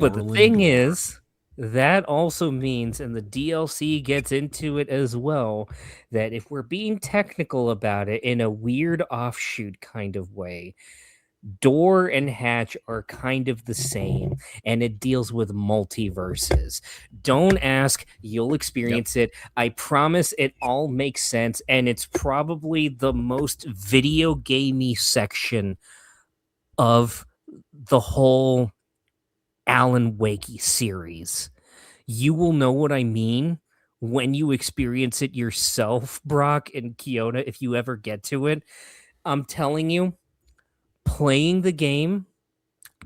But the thing is, that also means, and the DLC gets into it as well, that if we're being technical about it in a weird offshoot kind of way, door and hatch are kind of the same, and it deals with multiverses. Don't ask, you'll experience it. I promise it all makes sense, and it's probably the most video gamey section of the whole Alan Wakey series. You will know what I mean when you experience it yourself, Brock and Kiona, if you ever get to it. I'm telling you, playing the game,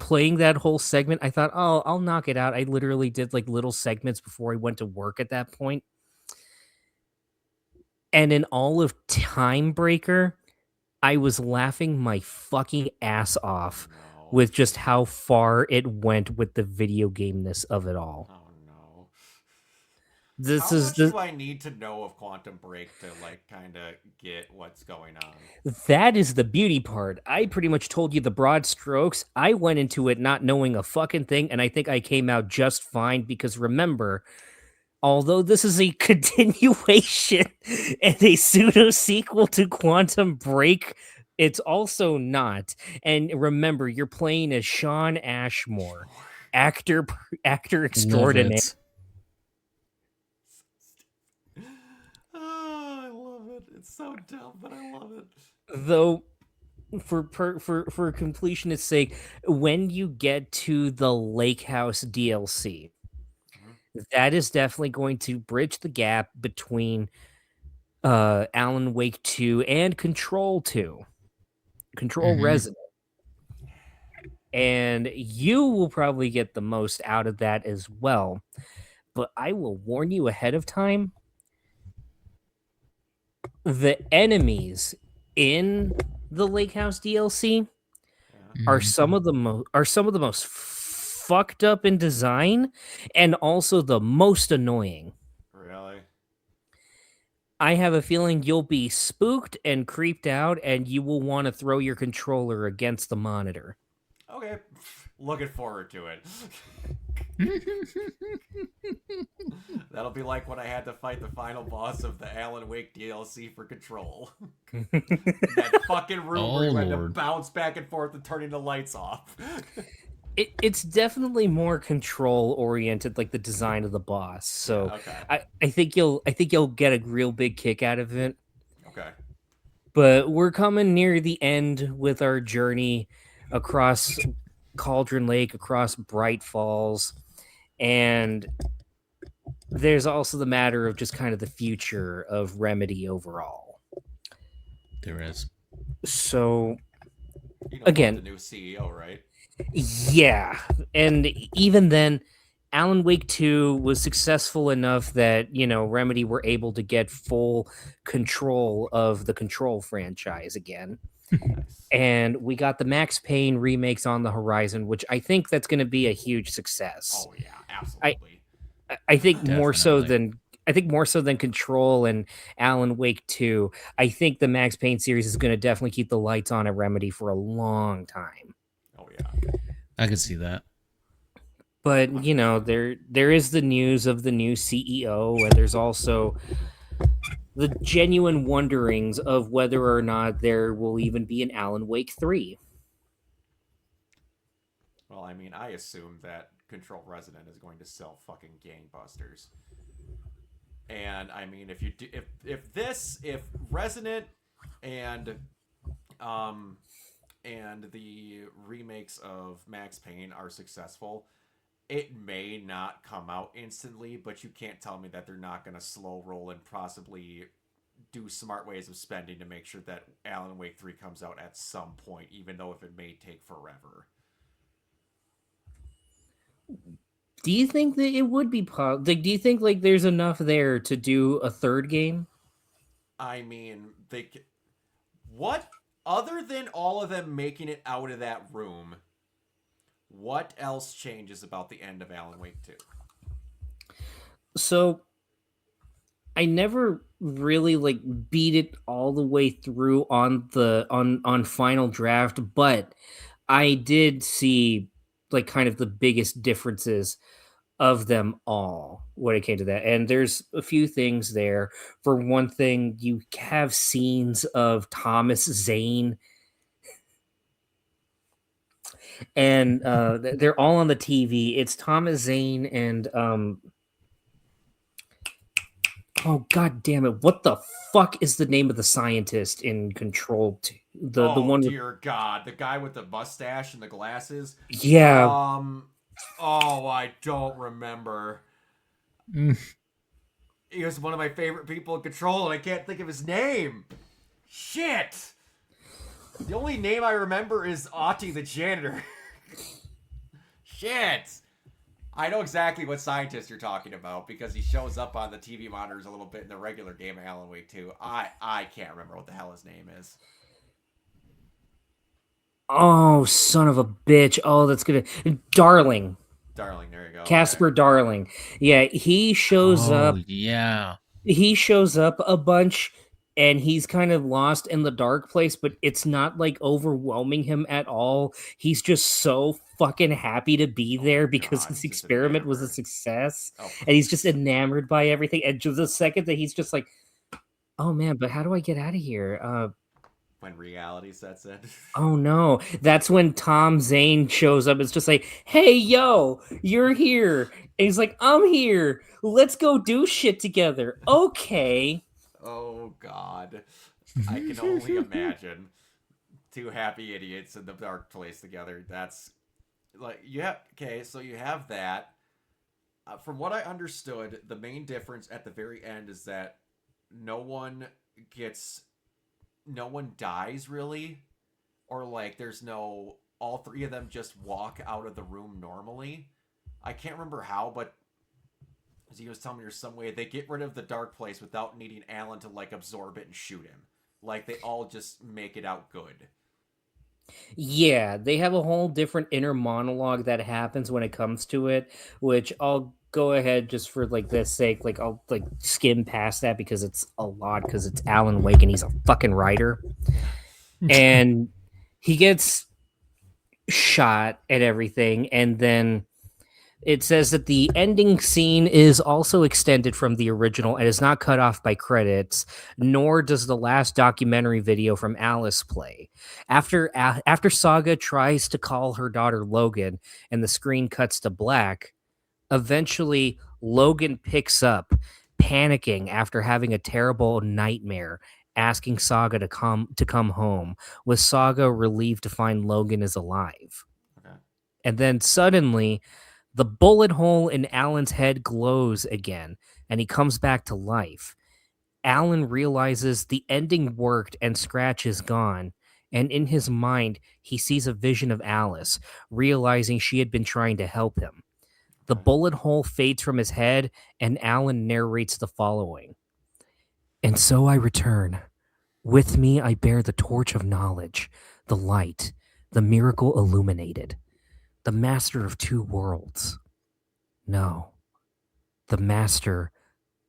playing that whole segment, I thought, oh, I'll knock it out. I literally did like little segments before I went to work at that point. And in all of Timebreaker, I was laughing my fucking ass off with just how far it went with the video gameness of it all. Oh no. This How is much the do I need to know of Quantum Break to like kind of get what's going on? That is the beauty part. I pretty much told you the broad strokes. I went into it not knowing a fucking thing, and I think I came out just fine because remember, although this is a continuation and a pseudo sequel to Quantum Break, it's also not. And remember, you're playing as Sean Ashmore, actor extraordinaire. Oh, I love it. It's so dumb, but I love it. Though for completionist's sake, when you get to the Lake House DLC, that is definitely going to bridge the gap between Alan Wake 2 and Control 2. Control Resident. And you will probably get the most out of that as well. But I will warn you ahead of time, the enemies in the Lake House DLC are some of the most fucked up in design and also the most annoying. Really? I have a feeling you'll be spooked and creeped out and you will want to throw your controller against the monitor. Okay. Looking forward to it. That'll be like when I had to fight the final boss of the Alan Wake DLC for Control. That fucking room where you had to bounce back and forth and turning the lights off. It's definitely more control oriented, like the design of the boss. So yeah, okay. I think you'll get a real big kick out of it. Okay. But we're coming near the end with our journey across Cauldron Lake, across Bright Falls, and there's also the matter of just kind of the future of Remedy overall. There is. So you know, again, the new CEO, right? Yeah, and even then, Alan Wake 2 was successful enough that, Remedy were able to get full control of the Control franchise again. Nice. And we got the Max Payne remakes on the horizon, which I think that's going to be a huge success. Oh yeah, absolutely. I think more so than Control and Alan Wake 2. I think the Max Payne series is going to definitely keep the lights on at Remedy for a long time. Oh yeah. I could see that. But there is the news of the new CEO, and there's also the genuine wonderings of whether or not there will even be an Alan Wake 3. Well, I mean, I assume that Control Resident is going to sell fucking gangbusters. And I mean, if you do, if Resident and the remakes of Max Payne are successful, it may not come out instantly, but you can't tell me that they're not going to slow roll and possibly do smart ways of spending to make sure that Alan Wake 3 comes out at some point, even though if it may take forever. Do you think that it would be do you think like there's enough there to do a third game? I mean, what other than all of them making it out of that room, what else changes about the end of Alan Wake 2? So I never really beat it all the way through on final draft, but I did see like kind of the biggest differences of them all when it came to that. And there's a few things there. For one thing, you have scenes of Thomas Zane, and they're all on the TV. It's Thomas Zane and oh god damn it, what the fuck is the name of the scientist in Control? The Oh one with dear God, the guy with the mustache and the glasses. yeah. Oh, I don't remember. Mm. He was one of my favorite people in Control, and I can't think of his name. Shit. The only name I remember is Auntie the janitor. Shit. I know exactly what scientist you're talking about because he shows up on the TV monitors a little bit in the regular game of Alan Wake 2. I can't remember what the hell his name is. Oh, son of a bitch. Oh, that's gonna Darling. Darling, there you go. Casper Okay. Darling. Yeah, Oh, yeah. he shows up a bunch and he's kind of lost in the dark place, but it's not like overwhelming him at all. He's just so fucking happy to be Oh my there because God, his he's just experiment was a enamored. success. Of And he's just course. enamored by everything. And just the second that he's just like, oh man, but how do I get out of here? When reality sets in. Oh no, that's when Tom Zane shows up. It's just like, hey, yo, you're here. And he's like, I'm here. Let's go do shit together. Okay. Oh God. I can only imagine two happy idiots in the dark place together. That's like, yeah, okay, so you have that. From what I understood, the main difference at the very end is that no one gets, no one dies really, or like there's no, all three of them just walk out of the room normally. I can't remember how, but as he was telling me, there's some way they get rid of the dark place without needing Alan to like absorb it and shoot him. Like they all just make it out good. Yeah, they have a whole different inner monologue that happens when it comes to it, which I'll go ahead just for like this sake, like I'll like skim past that because it's a lot because it's Alan Wake and he's a fucking writer. Yeah. And he gets shot and everything, and then it says that the ending scene is also extended from the original and is not cut off by credits, nor does the last documentary video from Alice play. After Saga tries to call her daughter Logan and the screen cuts to black, eventually Logan picks up, panicking after having a terrible nightmare, asking Saga to come home, with Saga relieved to find Logan is alive. Okay. And then suddenly the bullet hole in Alan's head glows again, and he comes back to life. Alan realizes the ending worked and Scratch is gone, and in his mind, he sees a vision of Alice, realizing she had been trying to help him. The Okay. bullet hole fades from his head, and Alan narrates the following. And so I return. With me, I bear the torch of knowledge, the light, the miracle illuminated, the master of two worlds. No, the master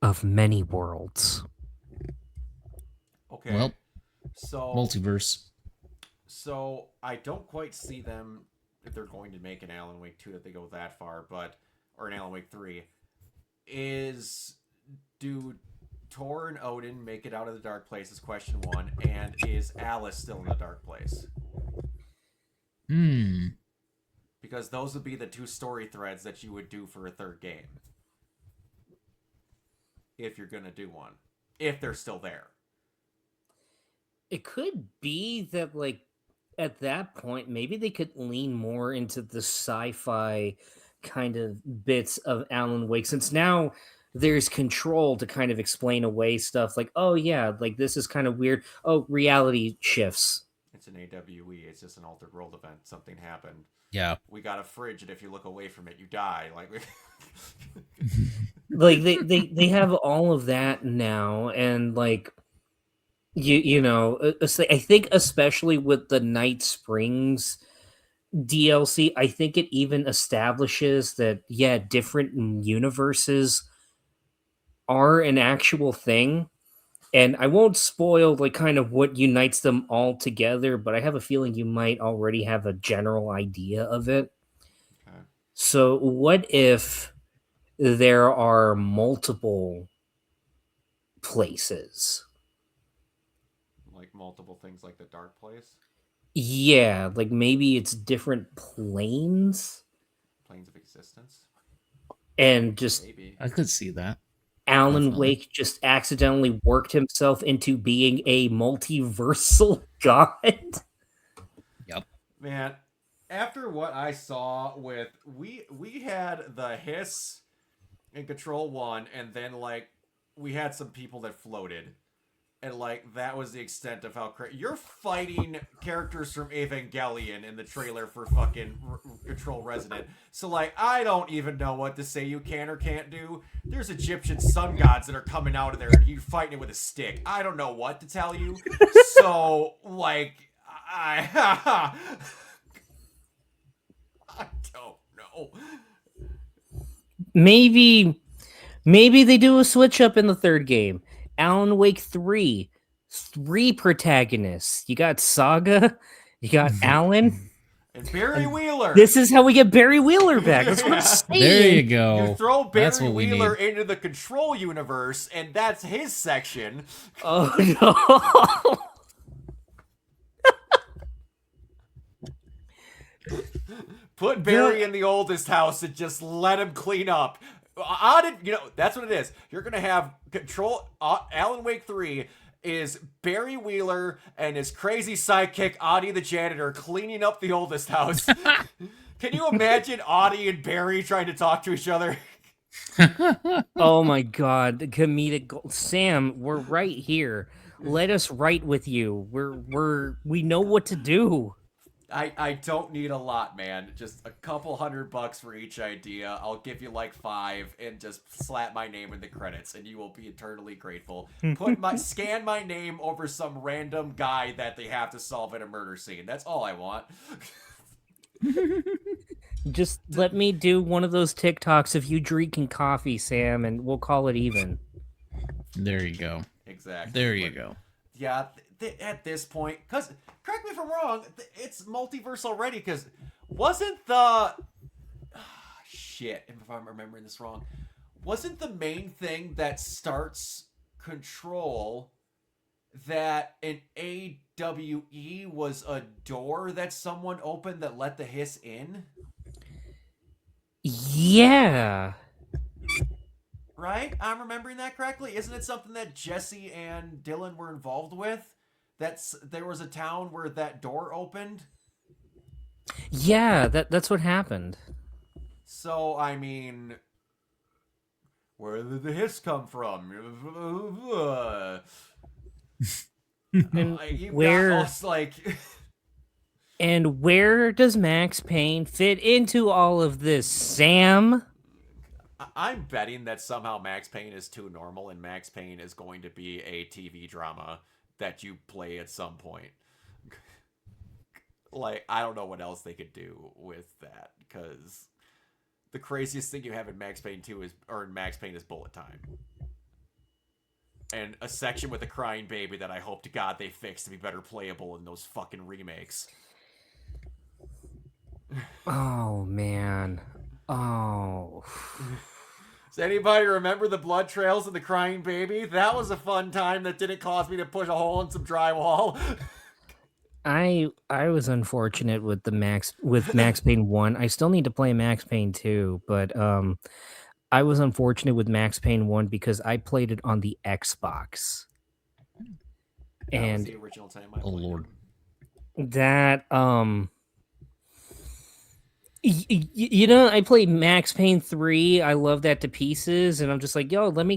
of many worlds. Okay. Well, So multiverse. so I don't quite see them if they're going to make an Alan Wake 2 that they go that far, but or an Alan Wake 3. Is do Tor and Odin make it out of the dark place is question one, and is Alice still in the dark place? Hmm. Because those would be the two story threads that you would do for a third game. If you're gonna do one. If they're still there. It could be that, like, at that point, maybe they could lean more into the sci-fi kind of bits of Alan Wake, since now there's control to kind of explain away stuff like, oh yeah, like this is kind of weird. Oh, reality shifts. It's an AWE, it's just an altered world event. Something happened. Yeah. We got a fridge, and if you look away from it, you die. Like Like they have all of that now, and like I think especially with the Night Springs DLC, I think it even establishes that yeah, different universes are an actual thing. And I won't spoil like kind of what unites them all together, but I have a feeling you might already have a general idea of it. Okay. So, what if there are multiple places? Like multiple things like the dark place? Yeah, like maybe it's different planes Planes of existence? and just Maybe. I could see that. Alan Definitely. Wake just accidentally worked himself into being a multiversal god. Yep. Man, after what I saw with we had the hiss in Control 1, and then like we had some people that floated. And like that was the extent of how you're fighting characters from Evangelion in the trailer for fucking Control Resident. So like I don't even know what to say you can or can't do. There's Egyptian sun gods that are coming out of there and you're fighting it with a stick. I don't know what to tell you. So like I I don't know. Maybe they do a switch up in the third game. Alan Wake 3, three protagonists. You got Saga, you got Alan, And Barry and Wheeler. this is how we get Barry Wheeler back. That's what I'm saying. There you go. You throw That's Barry what we Wheeler need. into the Control universe, and that's his section. Oh no. Put Barry in the oldest house and just let him clean up. That's what it is. You're gonna have Control. Alan Wake 3 is Barry Wheeler and his crazy sidekick Audie the janitor cleaning up the oldest house. Can you imagine Audie and Barry trying to talk to each other? Oh my god, the comedic gold. Sam, we're right here. Let us write with you. We know what to do. I don't need a lot, man. Just a couple $100 for each idea. I'll give you like 5 and just slap my name in the credits, and you will be eternally grateful. Scan my name over some random guy that they have to solve in a murder scene. That's all I want. Just let me do one of those TikToks of you drinking coffee, Sam, and we'll call it even. There you go. Exactly. There you go. Yeah, at this point, because correct me if I'm wrong, it's multiverse already. Because wasn't the shit? If I'm remembering this wrong, wasn't the main thing that starts Control that an AWE was a door that someone opened that let the hiss in? Yeah. Right? I'm remembering that correctly. Isn't it something that Jesse and Dylan were involved with? There was a town where that door opened. Yeah, that's what happened. So I mean, where did the hiss come from? And where and where does Max Payne fit into all of this, Sam? I'm betting that somehow Max Payne is too normal and Max Payne is going to be a TV drama that you play at some point. Like, I don't know what else they could do with that, because the craziest thing you have in Max Payne 2 in Max Payne is bullet time. And a section with a crying baby that I hope to God they fix to be better playable in those fucking remakes. Oh, man. Oh. Does anybody remember the blood trails of the crying baby? That was a fun time that didn't cause me to push a hole in some drywall. I was unfortunate with Max Payne 1. I still need to play Max Payne 2, but I was unfortunate with Max Payne 1 because I played it on the Xbox. That was the original time I played. Oh Lord. That you know, I played Max Payne 3. I love that to pieces, and I'm just like, yo, let me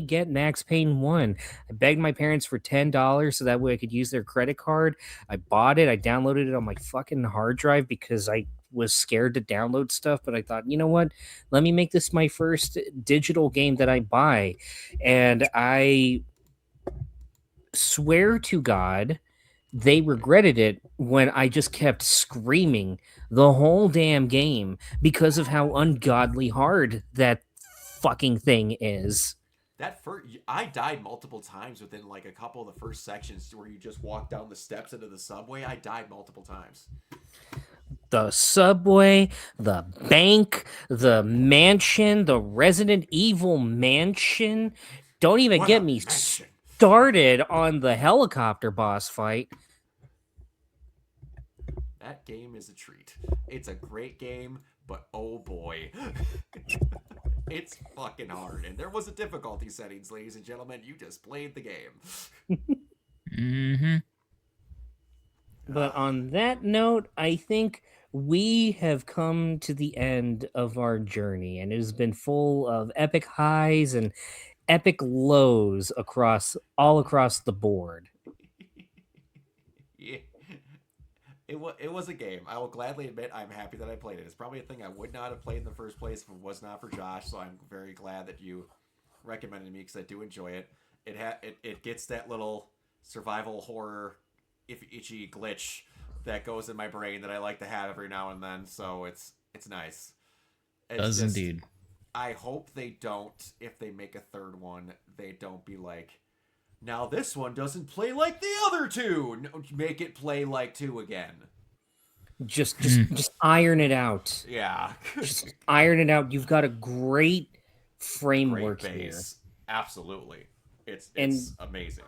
get Max Payne 1. I begged my parents for $10 so that way I could use their credit card. I bought it. I downloaded it on my fucking hard drive because I was scared to download stuff, but I thought, you know what? Let me make this my first digital game that I buy. And I swear to God, they regretted it when I just kept screaming the whole damn game because of how ungodly hard that fucking thing is. that first, I died multiple times within like a couple of the first sections where you just walk down the steps into the subway. I died multiple times. The subway, the bank, the mansion, the Resident Evil mansion. Don't even What get a me mansion! started on the helicopter boss fight. That game is a treat. It's a great game, but oh boy. It's fucking hard. And there was a difficulty settings, ladies and gentlemen. You just played the game. Mm-hmm. But on that note, I think we have come to the end of our journey, and it has been full of epic highs and epic lows across all across the board. Yeah. It was a game. I will gladly admit I'm happy that I played it. It's probably a thing I would not have played in the first place if it was not for Josh. So I'm very glad that you recommended me because I do enjoy it. It gets that little survival horror if itchy glitch that goes in my brain that I like to have every now and then. So it's nice. It's Does just, indeed. I hope they don't, if they make a third one, they don't be like, now this one doesn't play like the other two. No, make it play like two again. Just iron it out. Yeah. Just iron it out. You've got a great framework Great here. base. Absolutely. It's And amazing.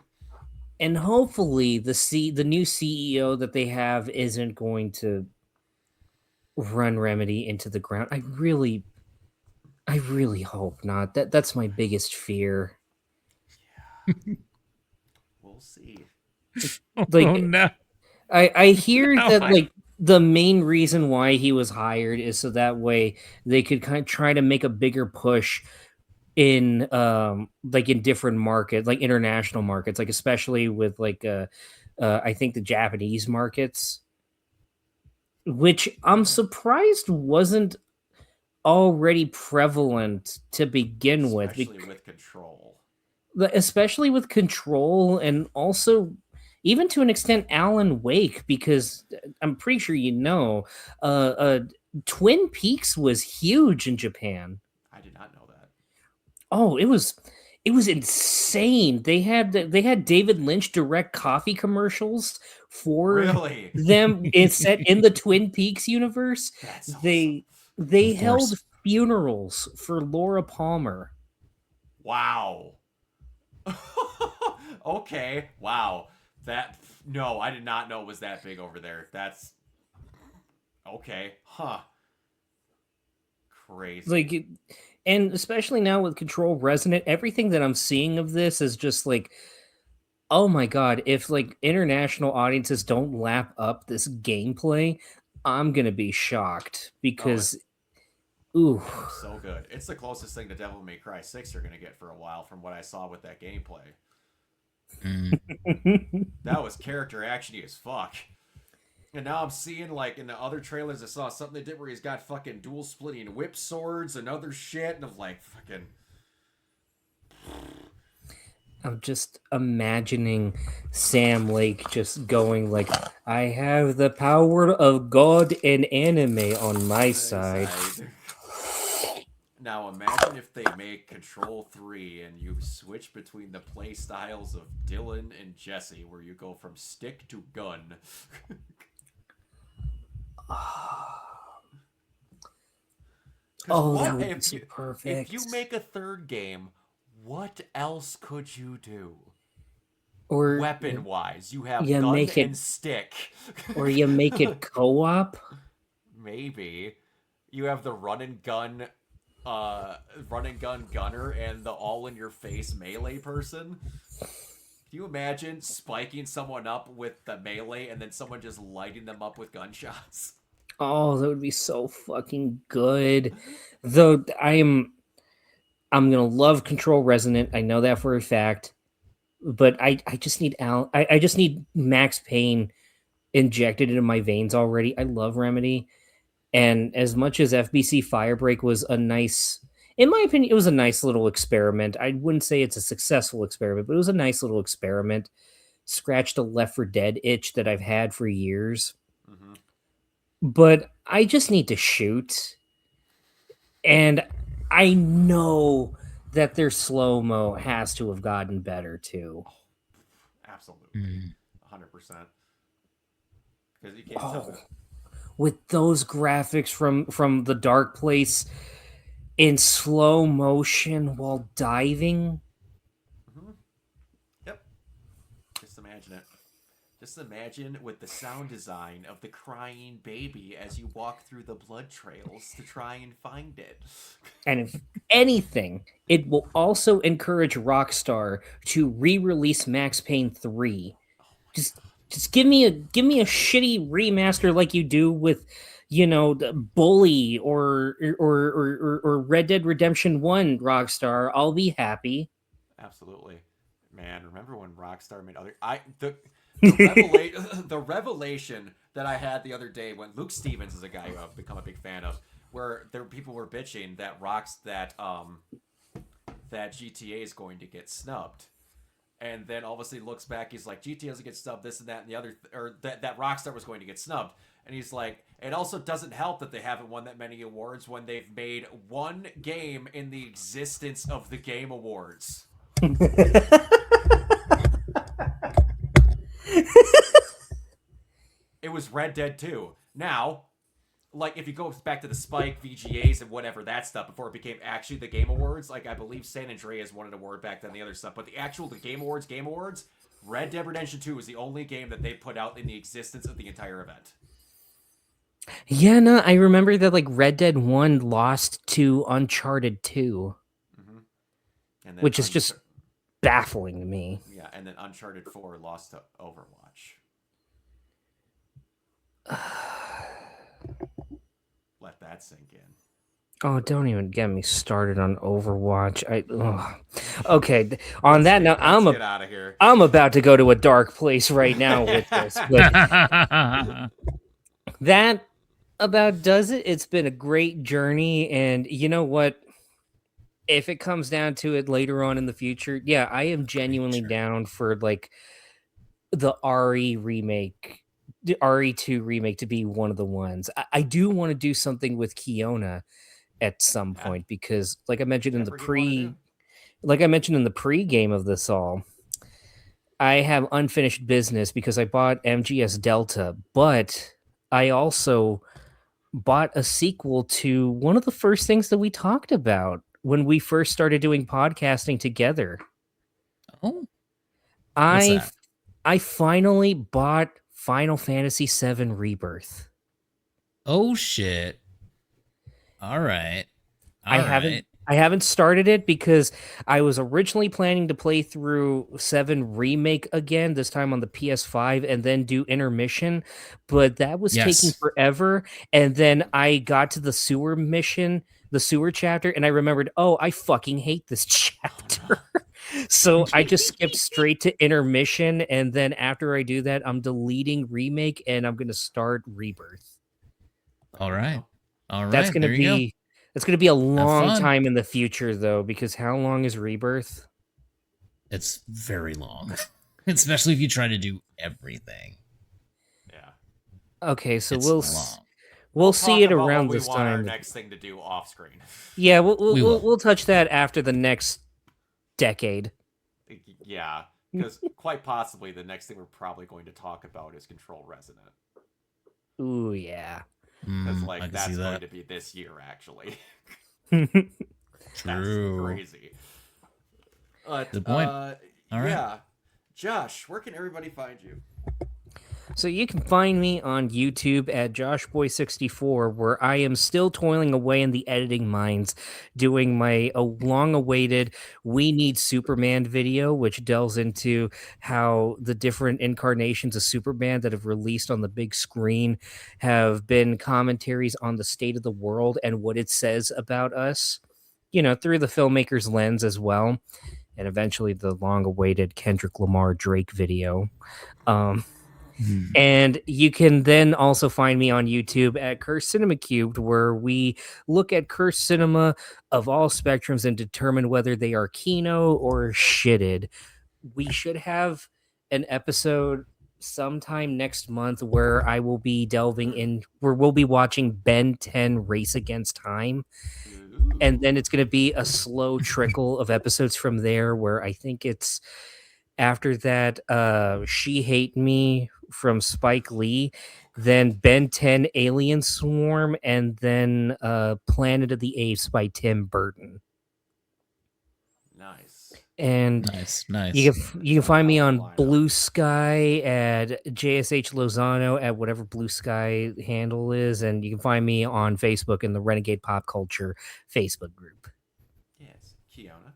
and hopefully the new CEO that they have isn't going to run Remedy into the ground. I really hope not. That's my biggest fear. We'll see. Like Oh no. I hear No, that like the main reason why he was hired is so that way they could kind of try to make a bigger push in like in different markets, like international markets, like especially with like I think the Japanese markets, which I'm surprised wasn't already prevalent to begin with, Especially with Control. especially with Control, and also even to an extent Alan Wake, because I'm pretty sure Twin Peaks was huge in Japan. I did not know that. Oh, it was insane. They had David Lynch direct coffee commercials for Really? them. It's set in the Twin Peaks universe. That's awesome. They of course. held funerals for Laura Palmer. Wow. Okay. Wow. That no, I did not know it was that big over there. That's okay. Huh. Crazy. Like and especially now with Control Resonant, everything that I'm seeing of this is just like, oh my god, if like international audiences don't lap up this gameplay, I'm gonna be shocked Oh, because ooh. it looks so good. It's the closest thing to Devil May Cry 6 you're gonna get for a while from what I saw with that gameplay. That was character actiony as fuck. And now I'm seeing, like, in the other trailers, I saw something they did where he's got fucking dual splitting whip swords and other shit, and I'm like, fucking. I'm just imagining Sam Lake just going like, I have the power of God and anime on my side. Now imagine if they make Control 3 and you switch between the play styles of Dylan and Jesse, where you go from stick to gun. Oh, that would be so perfect. If you make a third game, what else could you do? Or Weapon wise, you have you gun make it, and stick. or you make it co-op. Maybe you have the run and gun gunner and the all in your face melee person. Can you imagine spiking someone up with the melee and then someone just lighting them up with gunshots? Oh, that would be so fucking good. Though I'm gonna love Control Resonant. I know that for a fact. But I just need I just need Max Payne injected into my veins already. I love Remedy. And as much as FBC Firebreak was a nice, in my opinion, it was a nice little experiment. I wouldn't say it's a successful experiment, but it was a nice little experiment. Scratched a Left 4 Dead itch that I've had for years. Mm-hmm. But I just need to shoot. And I know that their slow-mo has to have gotten better too. Oh, absolutely. 100%. Because you can't tell. With those graphics from the Dark Place in slow motion while diving. Mm-hmm. Yep. Just imagine it. Just imagine with the sound design of the crying baby as you walk through the blood trails to try and find it. And if anything, it will also encourage Rockstar to re-release Max Payne 3. Just just give me a shitty remaster like you do with the Bully or Red Dead Redemption 1, Rockstar. I'll be happy. Absolutely. Man, remember when Rockstar made other the revelation that I had the other day when Luke Stevens is a guy who I've become a big fan of, where people were bitching that that GTA is going to get snubbed. And then all of a sudden he looks back, he's like, GTA doesn't get snubbed, this and that and the other, or that Rockstar was going to get snubbed. And he's like, it also doesn't help that they haven't won that many awards when they've made one game in the existence of the Game Awards. It was Red Dead 2. Now, like, if you go back to the Spike, VGAs, and whatever that stuff before it became actually the Game Awards, like, I believe San Andreas won an award back then, the other stuff, but the Game Awards, Red Dead Redemption 2 was the only game that they put out in the existence of the entire event. Yeah, no, I remember that, like, Red Dead 1 lost to Uncharted 2, and then which is just baffling to me. Yeah, and then Uncharted 4 lost to Overwatch. Let that sink in. Oh, don't even get me started on Overwatch. Okay, on that note, get out of here. I'm about to go to a dark place right now with this. But that about does it. It's been a great journey, and you know what? If it comes down to it later on in the future, yeah, I am genuinely down for like the RE remake, the RE2 remake to be one of the ones. I do want to do something with Kiona at some point because like I mentioned in the pre-game of this all, I have unfinished business because I bought MGS Delta, but I also bought a sequel to one of the first things that we talked about when we first started doing podcasting together. Oh. I finally bought Final Fantasy VII Rebirth. Oh shit. All right. I haven't started it because I was originally planning to play through 7 Remake again, this time on the PS5, and then do intermission, but that was taking forever. And then I got to the sewer mission, the sewer chapter, and I remembered, oh, I fucking hate this chapter. So I just skipped straight to intermission, and then after I do that, I'm deleting Remake and I'm going to start Rebirth. All right. That's going to be... It's going to be a long time in the future, though, because how long is Rebirth? It's very long, especially if you try to do everything. Yeah. Okay, so we'll see it around this time. Our next thing to do off screen. Yeah, we'll touch that after the next decade. Yeah, because quite possibly the next thing we're probably going to talk about is Control Resonant. Ooh, yeah. Because that's going to be this year, actually. True. That's crazy. Good point. All right. Yeah. Josh, where can everybody find you? So you can find me on YouTube at JoshBoy64, where I am still toiling away in the editing mines, doing my long-awaited We Need Superman video, which delves into how the different incarnations of Superman that have released on the big screen have been commentaries on the state of the world and what it says about us, through the filmmaker's lens as well. And eventually the long-awaited Kendrick Lamar Drake video. And you can then also find me on YouTube at Cursed Cinema Cubed, where we look at cursed cinema of all spectrums and determine whether they are kino or shitted. We should have an episode sometime next month where I will be where we'll be watching Ben 10 Race Against Time. and then it's going to be a slow trickle of episodes from there, where I think it's after that She Hate Me from Spike Lee, then Ben 10 Alien Swarm, and then Planet of the Apes by Tim Burton. Nice. And nice. You can find me on Blue Sky at JSH Lozano at whatever Blue Sky handle is, and you can find me on Facebook in the Renegade Pop Culture Facebook group. Yes, Kiona.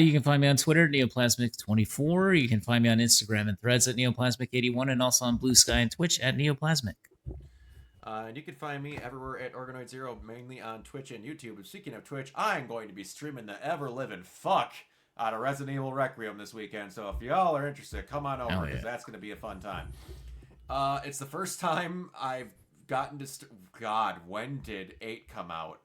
You can find me on Twitter at Neoplasmic24. You can find me on Instagram and Threads at Neoplasmic81, and also on Blue Sky and Twitch at Neoplasmic. And you can find me everywhere at Organoid Zero, mainly on Twitch and YouTube. And speaking of Twitch, I'm going to be streaming the ever-living fuck out of Resident Evil Requiem this weekend. So if y'all are interested, come on over, because that's going to be a fun time. It's the first time I've gotten to... God, when did 8 come out?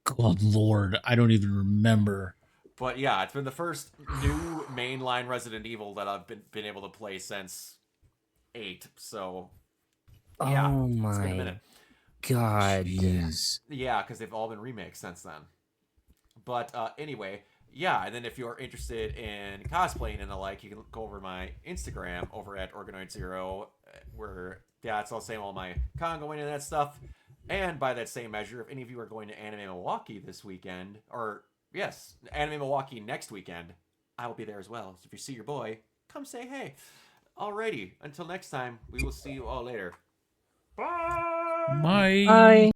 God Lord, I don't even remember. But yeah, it's been the first new mainline Resident Evil that I've been able to play since 8. So... yeah, oh my it's been a minute. God. Yeah, because they've all been remakes since then. But anyway, yeah, and then if you're interested in cosplaying and the like, you can go over my Instagram over at Organoid Zero, where it's all saying all my con going and that stuff. And by that same measure, if any of you are going to Anime Milwaukee this weekend, or yes, Anime Milwaukee next weekend, I will be there as well. So if you see your boy, come say hey. Alrighty, until next time, we will see you all later. Bye. Bye. Bye.